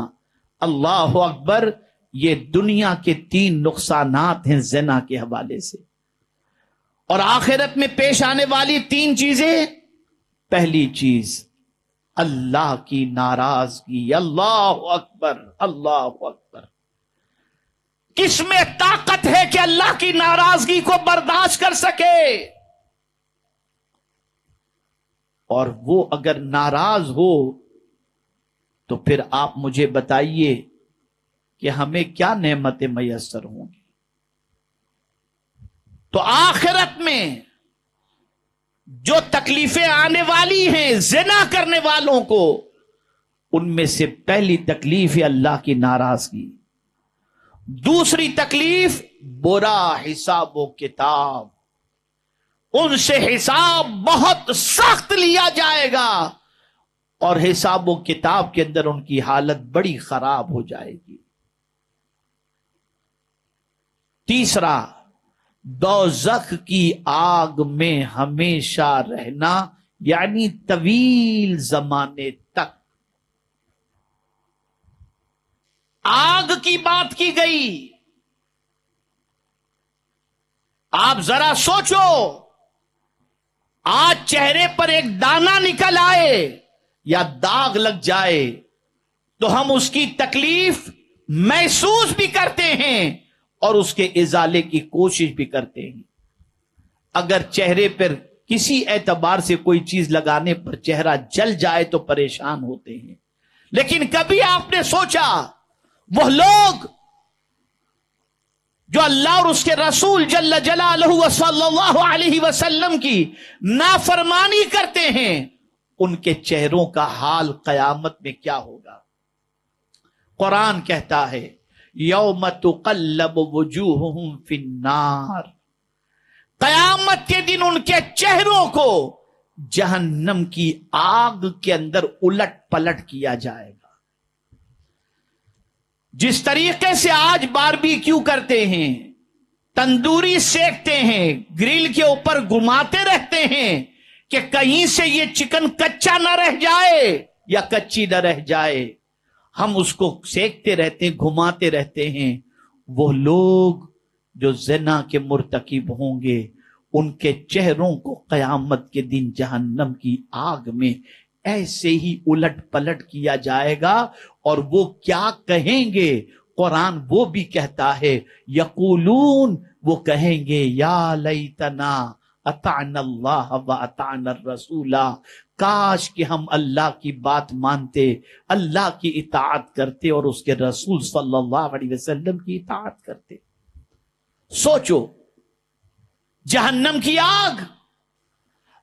اللہ اکبر. یہ دنیا کے 3 نقصانات ہیں زنا کے حوالے سے. اور آخرت میں پیش آنے والی 3 چیزیں. پہلی چیز اللہ کی ناراضگی. اللہ اکبر، اللہ اکبر. کس میں طاقت ہے کہ اللہ کی ناراضگی کو برداشت کر سکے؟ اور وہ اگر ناراض ہو تو پھر آپ مجھے بتائیے کہ ہمیں کیا نعمتیں میسر ہوں گی. تو آخرت میں جو تکلیفیں آنے والی ہیں زنا کرنے والوں کو، ان میں سے پہلی تکلیف ہے اللہ کی ناراضگی. دوسری تکلیف برا حساب و کتاب. ان سے حساب بہت سخت لیا جائے گا اور حساب و کتاب کے اندر ان کی حالت بڑی خراب ہو جائے گی. تیسرا دوزخ کی آگ میں ہمیشہ رہنا، یعنی طویل زمانے تک. آگ کی بات کی گئی. آپ ذرا سوچو، آج چہرے پر ایک دانہ نکل آئے یا داغ لگ جائے تو ہم اس کی تکلیف محسوس بھی کرتے ہیں اور اس کے ازالے کی کوشش بھی کرتے ہیں. اگر چہرے پر کسی اعتبار سے کوئی چیز لگانے پر چہرہ جل جائے تو پریشان ہوتے ہیں، لیکن کبھی آپ نے سوچا وہ لوگ جو اللہ اور اس کے رسول جل جلالہ و صلی اللہ علیہ وسلم کی نافرمانی کرتے ہیں، ان کے چہروں کا حال قیامت میں کیا ہوگا؟ قرآن کہتا ہے یوم تقلب وجوہہم فی النار، قیامت کے دن ان کے چہروں کو جہنم کی آگ کے اندر الٹ پلٹ کیا جائے گا. جس طریقے سے آج باربیکیو کرتے ہیں، تندوری سیکتے ہیں، گرل کے اوپر گھماتے رہتے ہیں کہ کہیں سے یہ چکن کچا نہ رہ جائے یا کچی نہ رہ جائے، ہم اس کو سیکتے رہتے ہیں، گھماتے رہتے ہیں. وہ لوگ جو زنا کے مرتکب ہوں گے ان کے چہروں کو قیامت کے دن جہنم کی آگ میں ایسے ہی الٹ پلٹ کیا جائے گا، اور وہ کیا کہیں گے؟ قرآن وہ بھی کہتا ہے یقولون، وہ کہیں گے یا لیتنا اطعنا اللہ و اطعنا الرسول، کاش کہ ہم اللہ کی بات مانتے، اللہ کی اطاعت کرتے اور اس کے رسول صلی اللہ علیہ وسلم کی اطاعت کرتے. سوچو، جہنم کی آگ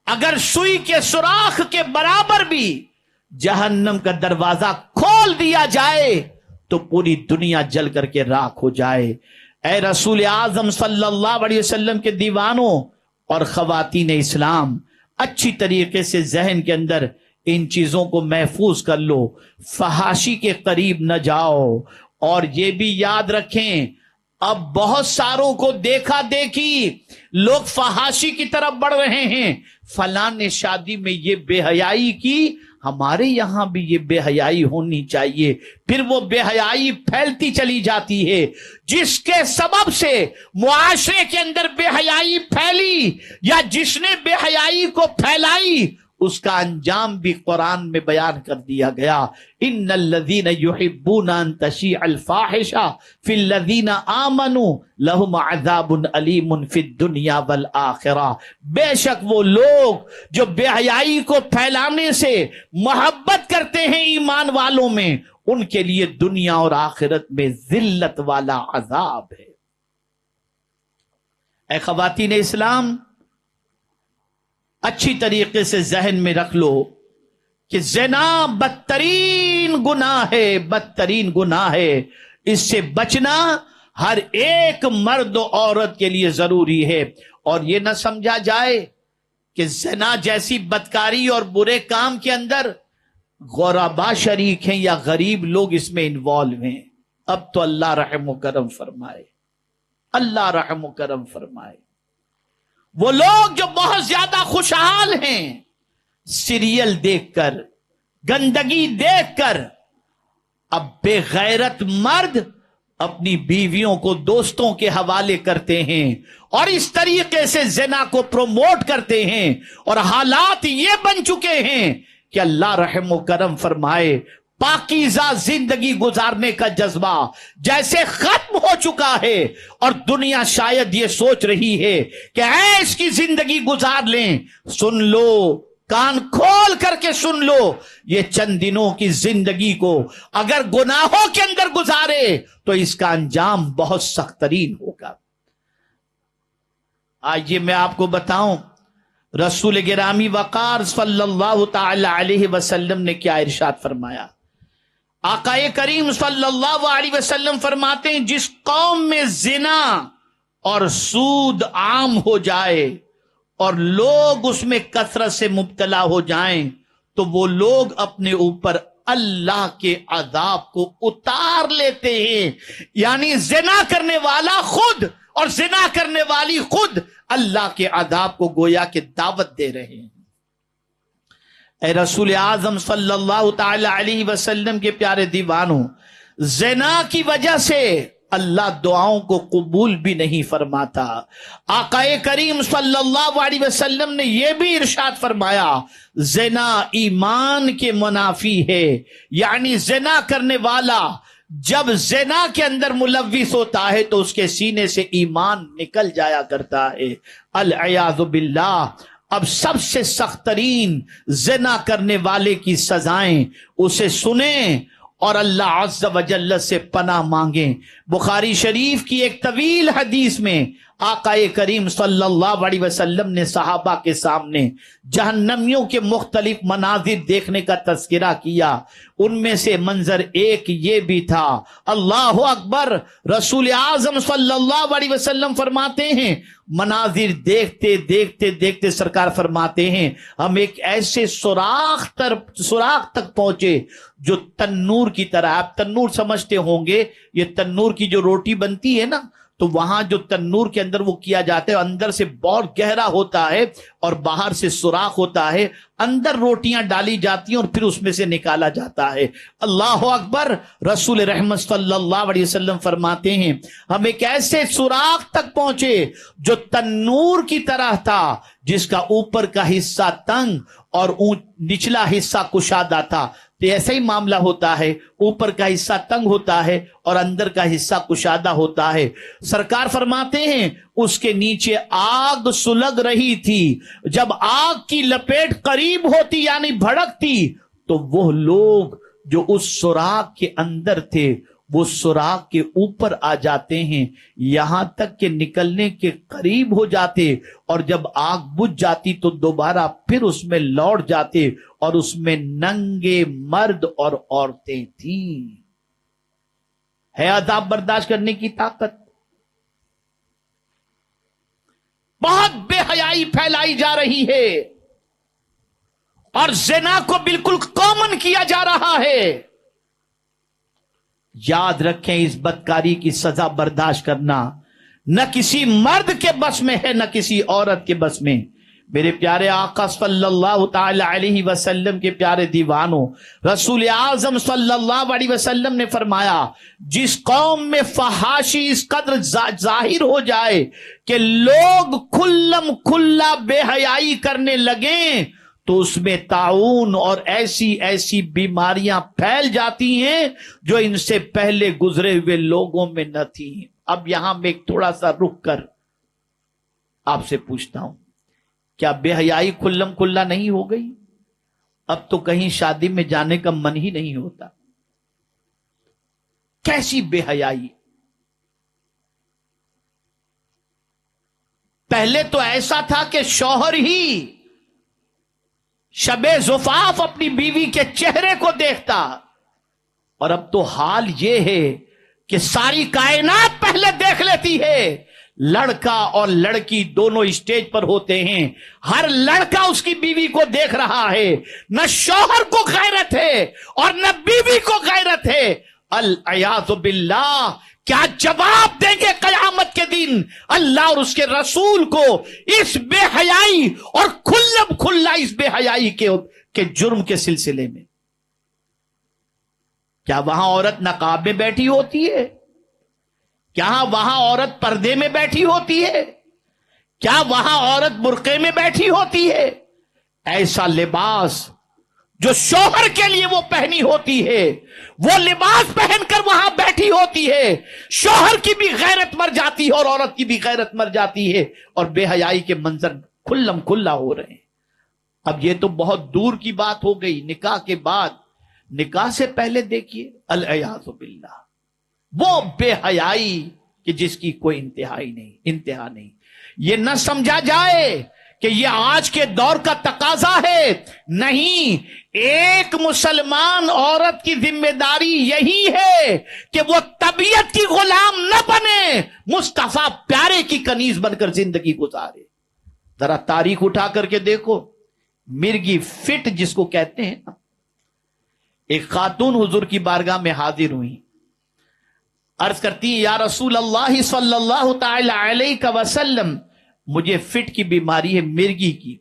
اگر سوئی کے سوراخ کے برابر بھی جہنم کا دروازہ کھول دیا جائے تو پوری دنیا جل کر کے راکھ ہو جائے. اے رسول اعظم صلی اللہ علیہ وسلم کے دیوانوں اور خواتین اسلام، اچھی طریقے سے ذہن کے اندر ان چیزوں کو محفوظ کر لو، فحاشی کے قریب نہ جاؤ. اور یہ بھی یاد رکھیں، اب بہت ساروں کو دیکھا دیکھی لوگ فحاشی کی طرف بڑھ رہے ہیں. فلاں نے شادی میں یہ بے حیائی کی، ہمارے یہاں بھی یہ بے حیائی ہونی چاہیے. پھر وہ بے حیائی پھیلتی چلی جاتی ہے، جس کے سبب سے معاشرے کے اندر بے حیائی پھیلی یا جس نے بے حیائی کو پھیلائی اس کا انجام بھی قرآن میں بیان کر دیا گیا. ان الذین یحبون ان تشیع الفاحشہ فی الذین آمنوا لہم عذاب علیم فی الدنیا والآخرہ. بے شک وہ لوگ جو بے حیائی کو پھیلانے سے محبت کرتے ہیں ایمان والوں میں، ان کے لیے دنیا اور آخرت میں ذلت والا عذاب ہے. اے خواتین اسلام، اچھی طریقے سے ذہن میں رکھ لو کہ زنا بدترین گناہ ہے، بدترین گناہ ہے. اس سے بچنا ہر ایک مرد و عورت کے لیے ضروری ہے. اور یہ نہ سمجھا جائے کہ زنا جیسی بدکاری اور برے کام کے اندر غربا شریک ہیں یا غریب لوگ اس میں انوالو ہیں. اب تو اللہ رحم و کرم فرمائے، اللہ رحم و کرم فرمائے. وہ لوگ جو بہت زیادہ خوشحال ہیں سیریل دیکھ کر، گندگی دیکھ کر، اب بے غیرت مرد اپنی بیویوں کو دوستوں کے حوالے کرتے ہیں اور اس طریقے سے زنا کو پروموٹ کرتے ہیں، اور حالات یہ بن چکے ہیں کہ اللہ رحم و کرم فرمائے پاکیزہ زندگی گزارنے کا جذبہ جیسے ختم ہو چکا ہے، اور دنیا شاید یہ سوچ رہی ہے کہ عیش کی زندگی گزار لیں. سن لو، کان کھول کر کے سن لو، یہ چند دنوں کی زندگی کو اگر گناہوں کے اندر گزارے تو اس کا انجام بہت سخت ترین ہوگا. آئیے میں آپ کو بتاؤں رسول گرامی وقار صلی اللہ تعالی علیہ وسلم نے کیا ارشاد فرمایا. آقا کریم صلی اللہ علیہ وسلم فرماتے ہیں جس قوم میں زنا اور سود عام ہو جائے اور لوگ اس میں کثرت سے مبتلا ہو جائیں تو وہ لوگ اپنے اوپر اللہ کے عذاب کو اتار لیتے ہیں. یعنی زنا کرنے والا خود اور زنا کرنے والی خود اللہ کے عذاب کو گویا کہ دعوت دے رہے ہیں. اے رسول اعظم صلی اللہ تعالی علیہ وسلم کے پیارے دیوانوں، زنا کی وجہ سے اللہ دعاؤں کو قبول بھی نہیں فرماتا۔ آقا کریم صلی اللہ علیہ وسلم نے یہ بھی ارشاد فرمایا زنا ایمان کے منافی ہے، یعنی زنا کرنے والا جب زنا کے اندر ملوث ہوتا ہے تو اس کے سینے سے ایمان نکل جایا کرتا ہے، العیاذ باللہ۔ اب سب سے سخت ترین زنا کرنے والے کی سزائیں اسے سنیں اور اللہ عز و جل سے پناہ مانگیں۔ بخاری شریف کی ایک طویل حدیث میں آقا کریم صلی اللہ علیہ وسلم نے صحابہ کے سامنے جہنمیوں کے مختلف مناظر دیکھنے کا تذکرہ کیا۔ ان میں سے منظر ایک یہ بھی تھا، اللہ اکبر، رسول اعظم صلی اللہ علیہ وسلم فرماتے ہیں مناظر دیکھتے دیکھتے دیکھتے سرکار فرماتے ہیں ہم ایک ایسے سوراخ تک پہنچے جو تنور کی طرح، آپ تنور سمجھتے ہوں گے، یہ تنور کی جو روٹی بنتی ہے نا، تو وہاں جو تنور کے اندر وہ کیا جاتا ہے، اندر سے بہت گہرا ہوتا ہے اور باہر سے سوراخ ہوتا ہے، اندر روٹیاں ڈالی جاتی ہیں اور پھر اس میں سے نکالا جاتا ہے۔ اللہ اکبر، رسول رحمت صلی اللہ علیہ وسلم فرماتے ہیں ہم ایک ایسے سوراخ تک پہنچے جو تنور کی طرح تھا، جس کا اوپر کا حصہ تنگ اور نچلا حصہ کشادہ تھا۔ تو ایسا ہی معاملہ ہوتا ہے، اوپر کا حصہ تنگ ہوتا ہے اور اندر کا حصہ کشادہ ہوتا ہے۔ سرکار فرماتے ہیں اس کے نیچے آگ سلگ رہی تھی، جب آگ کی لپیٹ قریب ہوتی یعنی بھڑکتی تو وہ لوگ جو اس سوراخ کے اندر تھے وہ سوراخ کے اوپر آ جاتے ہیں، یہاں تک کہ نکلنے کے قریب ہو جاتے، اور جب آگ بجھ جاتی تو دوبارہ پھر اس میں لوٹ جاتے، اور اس میں ننگے مرد اور عورتیں تھیں۔ ہے عذاب برداشت کرنے کی طاقت؟ بہت بے حیائی پھیلائی جا رہی ہے اور زنا کو بالکل کامن کیا جا رہا ہے۔ یاد رکھیں اس بدکاری کی سزا برداشت کرنا نہ کسی مرد کے بس میں ہے نہ کسی عورت کے بس میں۔ میرے پیارے آقا صلی اللہ تعالی علیہ وسلم کے پیارے دیوانوں، رسول اعظم صلی اللہ علیہ وسلم نے فرمایا جس قوم میں فحاشی اس قدر ظاہر ہو جائے کہ لوگ کھلم کھلا بے حیائی کرنے لگیں تو اس میں طاعون اور ایسی بیماریاں پھیل جاتی ہیں جو ان سے پہلے گزرے ہوئے لوگوں میں نہ تھیں۔ اب یہاں میں ایک تھوڑا سا رک کر آپ سے پوچھتا ہوں، کیا بے حیائی کھلم کھلا نہیں ہو گئی؟ اب تو کہیں شادی میں جانے کا من ہی نہیں ہوتا۔ کیسی بے حیائی! پہلے تو ایسا تھا کہ شوہر ہی شب زفاف اپنی بیوی کے چہرے کو دیکھتا، اور اب تو حال یہ ہے کہ ساری کائنات پہلے دیکھ لیتی ہے۔ لڑکا اور لڑکی دونوں اسٹیج پر ہوتے ہیں، ہر لڑکا اس کی بیوی کو دیکھ رہا ہے، نہ شوہر کو غیرت ہے اور نہ بیوی کو غیرت ہے۔ العیاذ باللہ، کیا جواب دیں گے قیامت کے دن اللہ اور اس کے رسول کو اس بے حیائی اور کھلم کھلا اس بے حیائی کے جرم کے سلسلے میں؟ کیا وہاں عورت نقاب میں بیٹھی ہوتی ہے؟ کیا وہاں عورت پردے میں بیٹھی ہوتی ہے؟ کیا وہاں عورت برقعے میں بیٹھی ہوتی ہے؟ ایسا لباس جو شوہر کے لیے وہ پہنی ہوتی ہے، وہ لباس پہن کر وہاں بیٹھی ہوتی ہے، شوہر کی بھی غیرت مر جاتی ہے اور عورت کی بھی غیرت مر جاتی ہے، اور بے حیائی کے منظر کھلم کھلا ہو رہے ہیں۔ اب یہ تو بہت دور کی بات ہو گئی، نکاح کے بعد، نکاح سے پہلے دیکھیے العیاذ باللہ وہ بے حیائی کہ جس کی کوئی انتہا نہیں۔ یہ نہ سمجھا جائے کہ یہ آج کے دور کا تقاضا ہے، نہیں، ایک مسلمان عورت کی ذمہ داری یہی ہے کہ وہ طبیعت کی غلام نہ بنے، مصطفیٰ پیارے کی کنیز بن کر زندگی گزارے۔ ذرا تاریخ اٹھا کر کے دیکھو، مرگی فٹ جس کو کہتے ہیں نا، ایک خاتون حضور کی بارگاہ میں حاضر ہوئی، عرض کرتی یا رسول اللہ صلی اللہ تعالی علیہ وسلم، مجھے فٹ کی بیماری ہے، مرگی کی،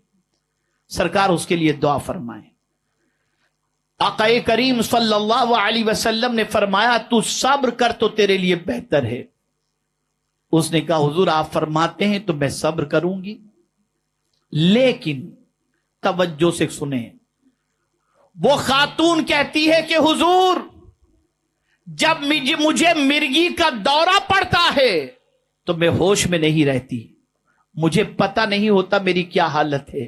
سرکار اس کے لیے دعا فرمائیں۔ آقا کریم صلی اللہ علیہ وسلم نے فرمایا تو صبر کر تو تیرے لیے بہتر ہے۔ اس نے کہا حضور آپ فرماتے ہیں تو میں صبر کروں گی، لیکن توجہ سے سنیں، وہ خاتون کہتی ہے کہ حضور جب مجھے مرگی کا دورہ پڑتا ہے تو میں ہوش میں نہیں رہتی، مجھے پتہ نہیں ہوتا میری کیا حالت ہے،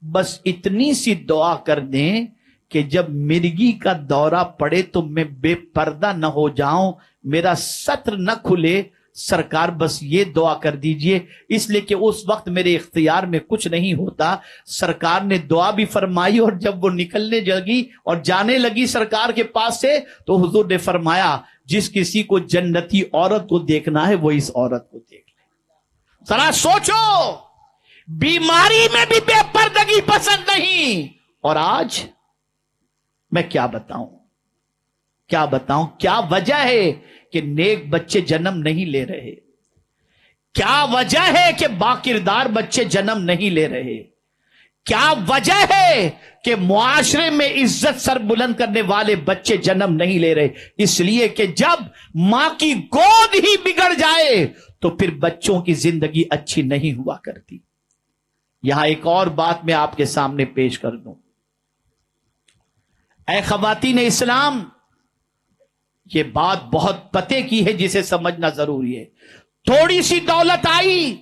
بس اتنی سی دعا کر دیں کہ جب مرگی کا دورہ پڑے تو میں بے پردہ نہ ہو جاؤں، میرا ستر نہ کھلے، سرکار بس یہ دعا کر دیجئے، اس لیے کہ اس وقت میرے اختیار میں کچھ نہیں ہوتا۔ سرکار نے دعا بھی فرمائی، اور جب وہ نکلنے لگی اور جانے لگی سرکار کے پاس سے تو حضور نے فرمایا جس کسی کو جنتی عورت کو دیکھنا ہے وہ اس عورت کو دیکھ لے۔ ذرا سوچو، بیماری میں بھی بے پردگی پسند نہیں، اور آج میں کیا بتاؤں کیا وجہ ہے کہ نیک بچے جنم نہیں لے رہے، کیا وجہ ہے کہ باکردار بچے جنم نہیں لے رہے، کیا وجہ ہے کہ معاشرے میں عزت سر بلند کرنے والے بچے جنم نہیں لے رہے؟ اس لیے کہ جب ماں کی گود ہی بگڑ جائے تو پھر بچوں کی زندگی اچھی نہیں ہوا کرتی۔ یہاں ایک اور بات میں آپ کے سامنے پیش کر دوں، اے خواتین اسلام، یہ بات بہت پتے کی ہے جسے سمجھنا ضروری ہے۔ تھوڑی سی دولت آئی،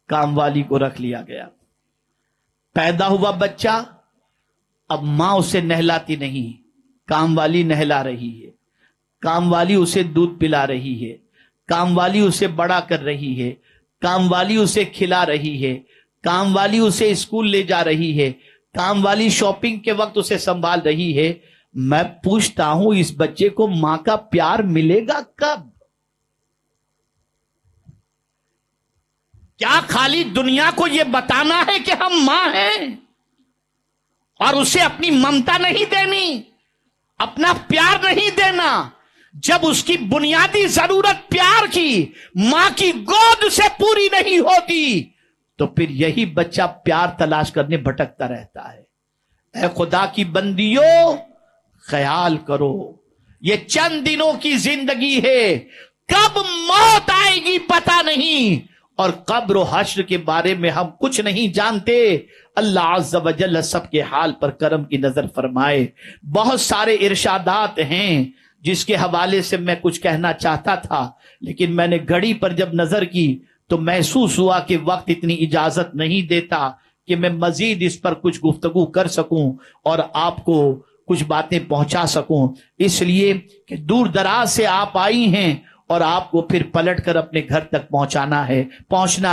کام والی کو رکھ لیا گیا، پیدا ہوا بچہ، اب ماں اسے نہلاتی نہیں، کام والی نہلا رہی ہے، کام والی اسے دودھ پلا رہی ہے، کام والی اسے بڑا کر رہی ہے، کام والی اسے کھلا رہی ہے، کام والی اسے اسکول لے جا رہی ہے، کام والی شاپنگ کے وقت اسے سنبھال رہی ہے۔ میں پوچھتا ہوں اس بچے کو ماں کا پیار ملے گا کب؟ کیا خالی دنیا کو یہ بتانا ہے کہ ہم ماں ہیں اور اسے اپنی ممتا نہیں دینی، اپنا پیار نہیں دینا؟ جب اس کی بنیادی ضرورت پیار کی، ماں کی گود سے پوری نہیں ہوتی تو پھر یہی بچہ پیار تلاش کرنے بھٹکتا رہتا ہے۔ اے خدا کی بندیوں، خیال کرو، یہ چند دنوں کی زندگی ہے، کب موت آئے گی پتہ نہیں، اور قبر و حشر کے بارے میں ہم کچھ نہیں جانتے۔ اللہ عز و جل سب کے حال پر کرم کی نظر فرمائے۔ بہت سارے ارشادات ہیں جس کے حوالے سے میں کچھ کہنا چاہتا تھا، لیکن میں نے گھڑی پر جب نظر کی تو محسوس ہوا کہ وقت اتنی اجازت نہیں دیتا کہ میں مزید اس پر کچھ گفتگو کر سکوں اور آپ کو کچھ باتیں پہنچا سکوں، اس لیے کہ دور دراز سے آپ آئی ہیں اور آپ کو پھر پلٹ کر اپنے گھر تک پہنچنا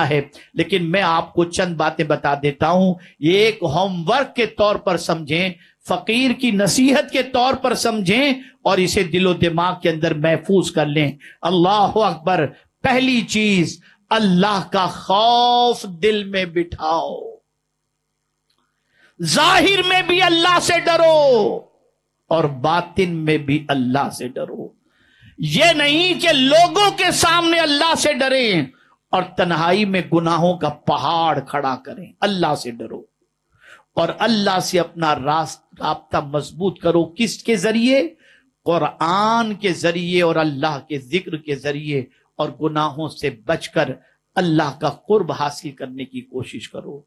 ہے، لیکن میں آپ کو چند باتیں بتا دیتا ہوں، یہ ایک ہوم ورک کے طور پر سمجھیں، فقیر کی نصیحت کے طور پر سمجھیں اور اسے دل و دماغ کے اندر محفوظ کر لیں۔ اللہ اکبر، پہلی چیز، اللہ کا خوف دل میں بٹھاؤ، ظاہر میں بھی اللہ سے ڈرو اور باطن میں بھی اللہ سے ڈرو۔ یہ نہیں کہ لوگوں کے سامنے اللہ سے ڈریں اور تنہائی میں گناہوں کا پہاڑ کھڑا کریں۔ اللہ سے ڈرو اور اللہ سے اپنا رابطہ مضبوط کرو۔ کس کے ذریعے؟ قرآن کے ذریعے اور اللہ کے ذکر کے ذریعے، اور گناہوں سے بچ کر اللہ کا قرب حاصل کرنے کی کوشش کرو۔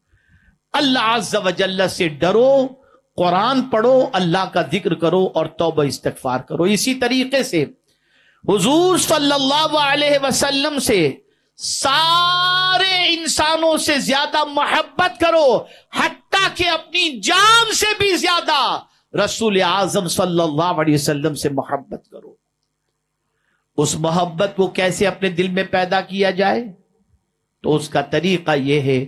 اللہ عز و جل سے ڈرو، قرآن پڑھو، اللہ کا ذکر کرو اور توبہ استغفار کرو۔ اسی طریقے سے حضور صلی اللہ علیہ وسلم سے سارے انسانوں سے زیادہ محبت کرو، حتیٰ کہ اپنی جان سے بھی زیادہ رسول اعظم صلی اللہ علیہ وسلم سے محبت کرو۔ اس محبت کو کیسے اپنے دل میں پیدا کیا جائے؟ تو اس کا طریقہ یہ ہے،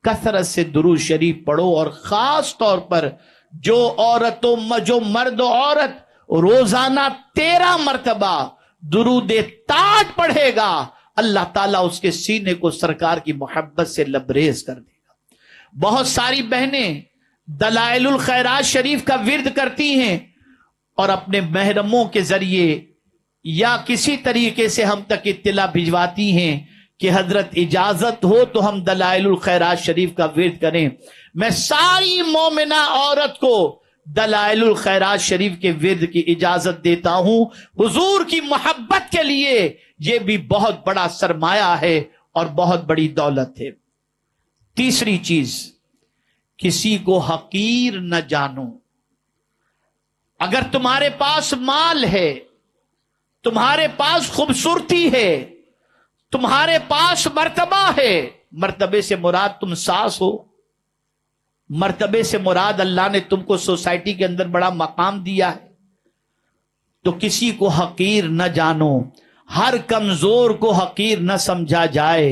کثرت سے درود شریف پڑھو، اور خاص طور پر جو مرد و عورت روزانہ 13 مرتبہ درود تاج پڑھے گا، اللہ تعالیٰ اس کے سینے کو سرکار کی محبت سے لبریز کر دے گا۔ بہت ساری بہنیں دلائل الخیرات شریف کا ورد کرتی ہیں اور اپنے محرموں کے ذریعے یا کسی طریقے سے ہم تک اطلاع بھجواتی ہیں کہ حضرت اجازت ہو تو ہم دلائل الخیرات شریف کا ورد کریں۔ میں ساری مومنہ عورت کو دلائل الخیرات شریف کے ورد کی اجازت دیتا ہوں. حضور کی محبت کے لیے یہ بھی بہت بڑا سرمایہ ہے اور بہت بڑی دولت ہے. تیسری چیز، کسی کو حقیر نہ جانو. اگر تمہارے پاس مال ہے، تمہارے پاس خوبصورتی ہے، تمہارے پاس مرتبہ ہے، مرتبے سے مراد تم ساس ہو، مرتبے سے مراد اللہ نے تم کو سوسائٹی کے اندر بڑا مقام دیا ہے، تو کسی کو حقیر نہ جانو، ہر کمزور کو حقیر نہ سمجھا جائے.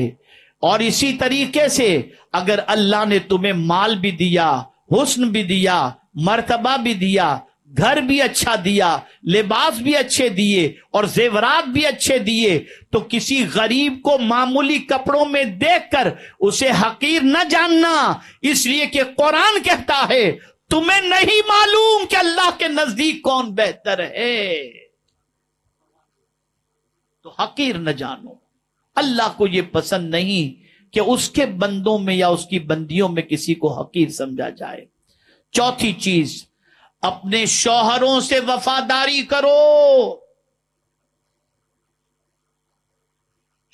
اور اسی طریقے سے اگر اللہ نے تمہیں مال بھی دیا، حسن بھی دیا، مرتبہ بھی دیا، گھر بھی اچھا دیا، لباس بھی اچھے دیے اور زیورات بھی اچھے دیے، تو کسی غریب کو معمولی کپڑوں میں دیکھ کر اسے حقیر نہ جاننا. اس لیے کہ قرآن کہتا ہے تمہیں نہیں معلوم کہ اللہ کے نزدیک کون بہتر ہے، تو حقیر نہ جانو. اللہ کو یہ پسند نہیں کہ اس کے بندوں میں یا اس کی بندیوں میں کسی کو حقیر سمجھا جائے. چوتھی چیز، اپنے شوہروں سے وفاداری کرو.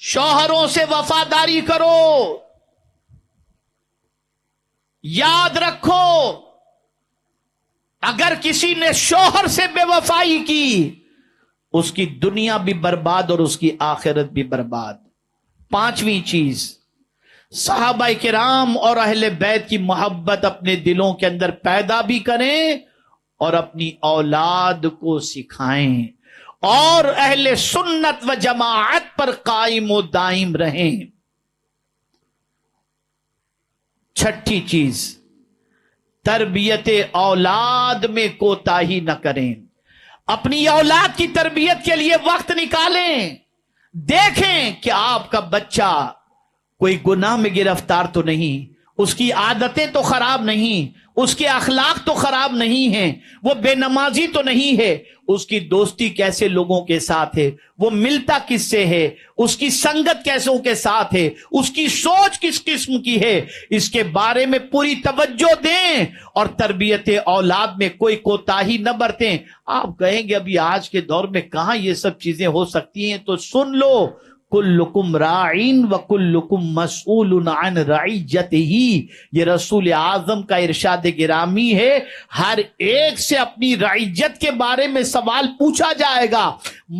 شوہروں سے وفاداری کرو. یاد رکھو، اگر کسی نے شوہر سے بے وفائی کی، اس کی دنیا بھی برباد اور اس کی آخرت بھی برباد. پانچویں چیز، صحابہ کرام اور اہل بیت کی محبت اپنے دلوں کے اندر پیدا بھی کریں اور اپنی اولاد کو سکھائیں اور اہل سنت و جماعت پر قائم و دائم رہیں. چھٹی چیز، تربیت اولاد میں کوتاہی نہ کریں. اپنی اولاد کی تربیت کے لیے وقت نکالیں. دیکھیں کہ آپ کا بچہ کوئی گناہ میں گرفتار تو نہیں، اس کی عادتیں تو خراب نہیں، اس کے اخلاق تو خراب نہیں ہیں، وہ بے نمازی تو نہیں ہے، اس کی دوستی کیسے لوگوں کے ساتھ ہے، وہ ملتا کس سے ہے، اس کی سنگت کیسوں کے ساتھ ہے، اس کی سوچ کس قسم کی ہے، اس کے بارے میں پوری توجہ دیں اور تربیت اولاد میں کوئی کوتاہی نہ برتیں. آپ کہیں گے ابھی آج کے دور میں کہاں یہ سب چیزیں ہو سکتی ہیں، تو سن لو، کلکم راعین وکلکم مسئول عن رعیتہ. یہ رسول اعظم کا ارشاد گرامی ہے، ہر ایک سے اپنی رعیت کے بارے میں سوال پوچھا جائے گا.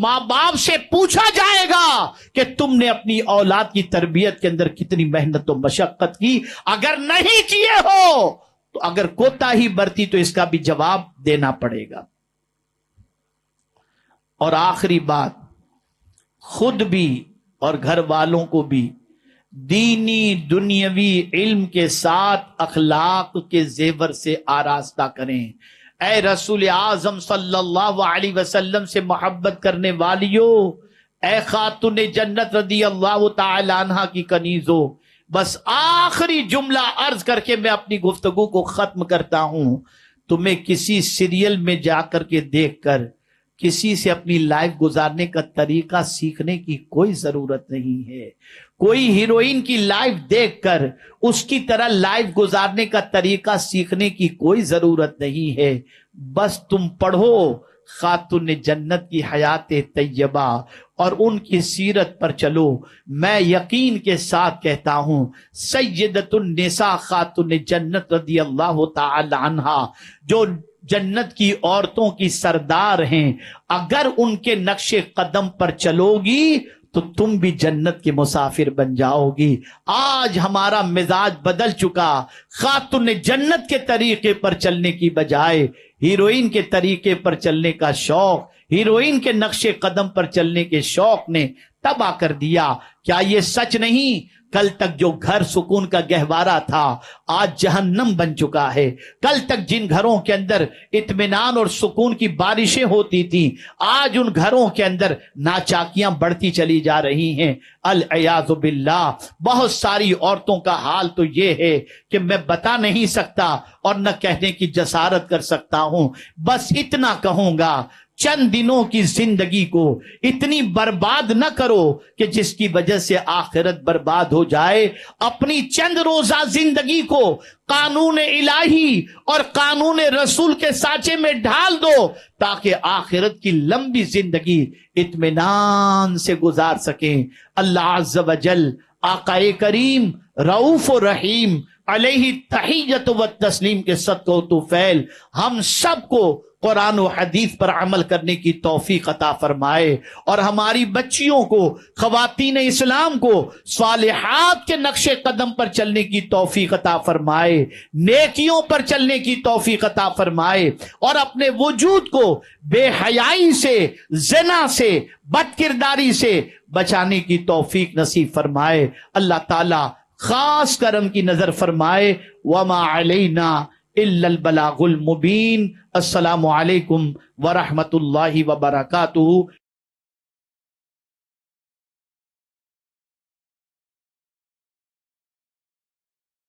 ماں باپ سے پوچھا جائے گا کہ تم نے اپنی اولاد کی تربیت کے اندر کتنی محنت و مشقت کی. اگر نہیں کیے ہو تو اگر کوتاہی برتی تو اس کا بھی جواب دینا پڑے گا. اور آخری بات، خود بھی اور گھر والوں کو بھی دینی دنیاوی علم کے ساتھ اخلاق کے زیور سے آراستہ کریں. اے رسول اعظم صلی اللہ علیہ وسلم سے محبت کرنے والیو، اے خاتون جنت رضی اللہ تعالی عنہا کی کنیزو، بس آخری جملہ عرض کر کے میں اپنی گفتگو کو ختم کرتا ہوں. تمہیں کسی سیریل میں جا کر کے دیکھ کر کسی سے اپنی لائف گزارنے کا طریقہ سیکھنے کی کوئی ضرورت نہیں ہے. کوئی ہیروئن کی لائف دیکھ کر اس کی طرح لائف گزارنے کا طریقہ سیکھنے کی کوئی ضرورت نہیں ہے. بس تم پڑھو خاتون جنت کی حیات طیبہ اور ان کی سیرت پر چلو. میں یقین کے ساتھ کہتا ہوں سیدۃ النساء خاتون جنت رضی اللہ تعالی عنہا جو جنت کی عورتوں کی سردار ہیں، اگر ان کے نقش قدم پر چلو گی تو تم بھی جنت کے مسافر بن جاؤ گی. آج ہمارا مزاج بدل چکا. خاتون جنت کے طریقے پر چلنے کی بجائے ہیروئن کے طریقے پر چلنے کا شوق، ہیروئن کے نقش قدم پر چلنے کے شوق نے تباہ کر دیا. کیا یہ سچ نہیں؟ کل تک جو گھر سکون کا گہوارہ تھا آج جہنم بن چکا ہے. کل تک جن گھروں کے اندر اطمینان اور سکون کی بارشیں ہوتی تھیں آج ان گھروں کے اندر ناچاکیاں بڑھتی چلی جا رہی ہیں. العیاذ باللہ. بہت ساری عورتوں کا حال تو یہ ہے کہ میں بتا نہیں سکتا اور نہ کہنے کی جسارت کر سکتا ہوں. بس اتنا کہوں گا چند دنوں کی زندگی کو اتنی برباد نہ کرو کہ جس کی وجہ سے آخرت برباد ہو جائے. اپنی چند روزہ زندگی کو قانون الہی اور قانون رسول کے سانچے میں ڈھال دو تاکہ آخرت کی لمبی زندگی اطمینان سے گزار سکیں. اللہ عز و جل آقائے کریم رؤوف و رحیم علیہ تحیت و تسلیم کے صدقہ و طفیل ہم سب کو قرآن و حدیث پر عمل کرنے کی توفیق عطا فرمائے، اور ہماری بچیوں کو، خواتین اسلام کو صالحات کے نقش قدم پر چلنے کی توفیق عطا فرمائے، نیکیوں پر چلنے کی توفیق عطا فرمائے، اور اپنے وجود کو بے حیائی سے، زنا سے، بد کرداری سے بچانے کی توفیق نصیب فرمائے. اللہ تعالی خاص کرم کی نظر فرمائے. وما علینا الا البلاغ المبین. السلام علیکم ورحمۃ اللہ وبرکاتہ.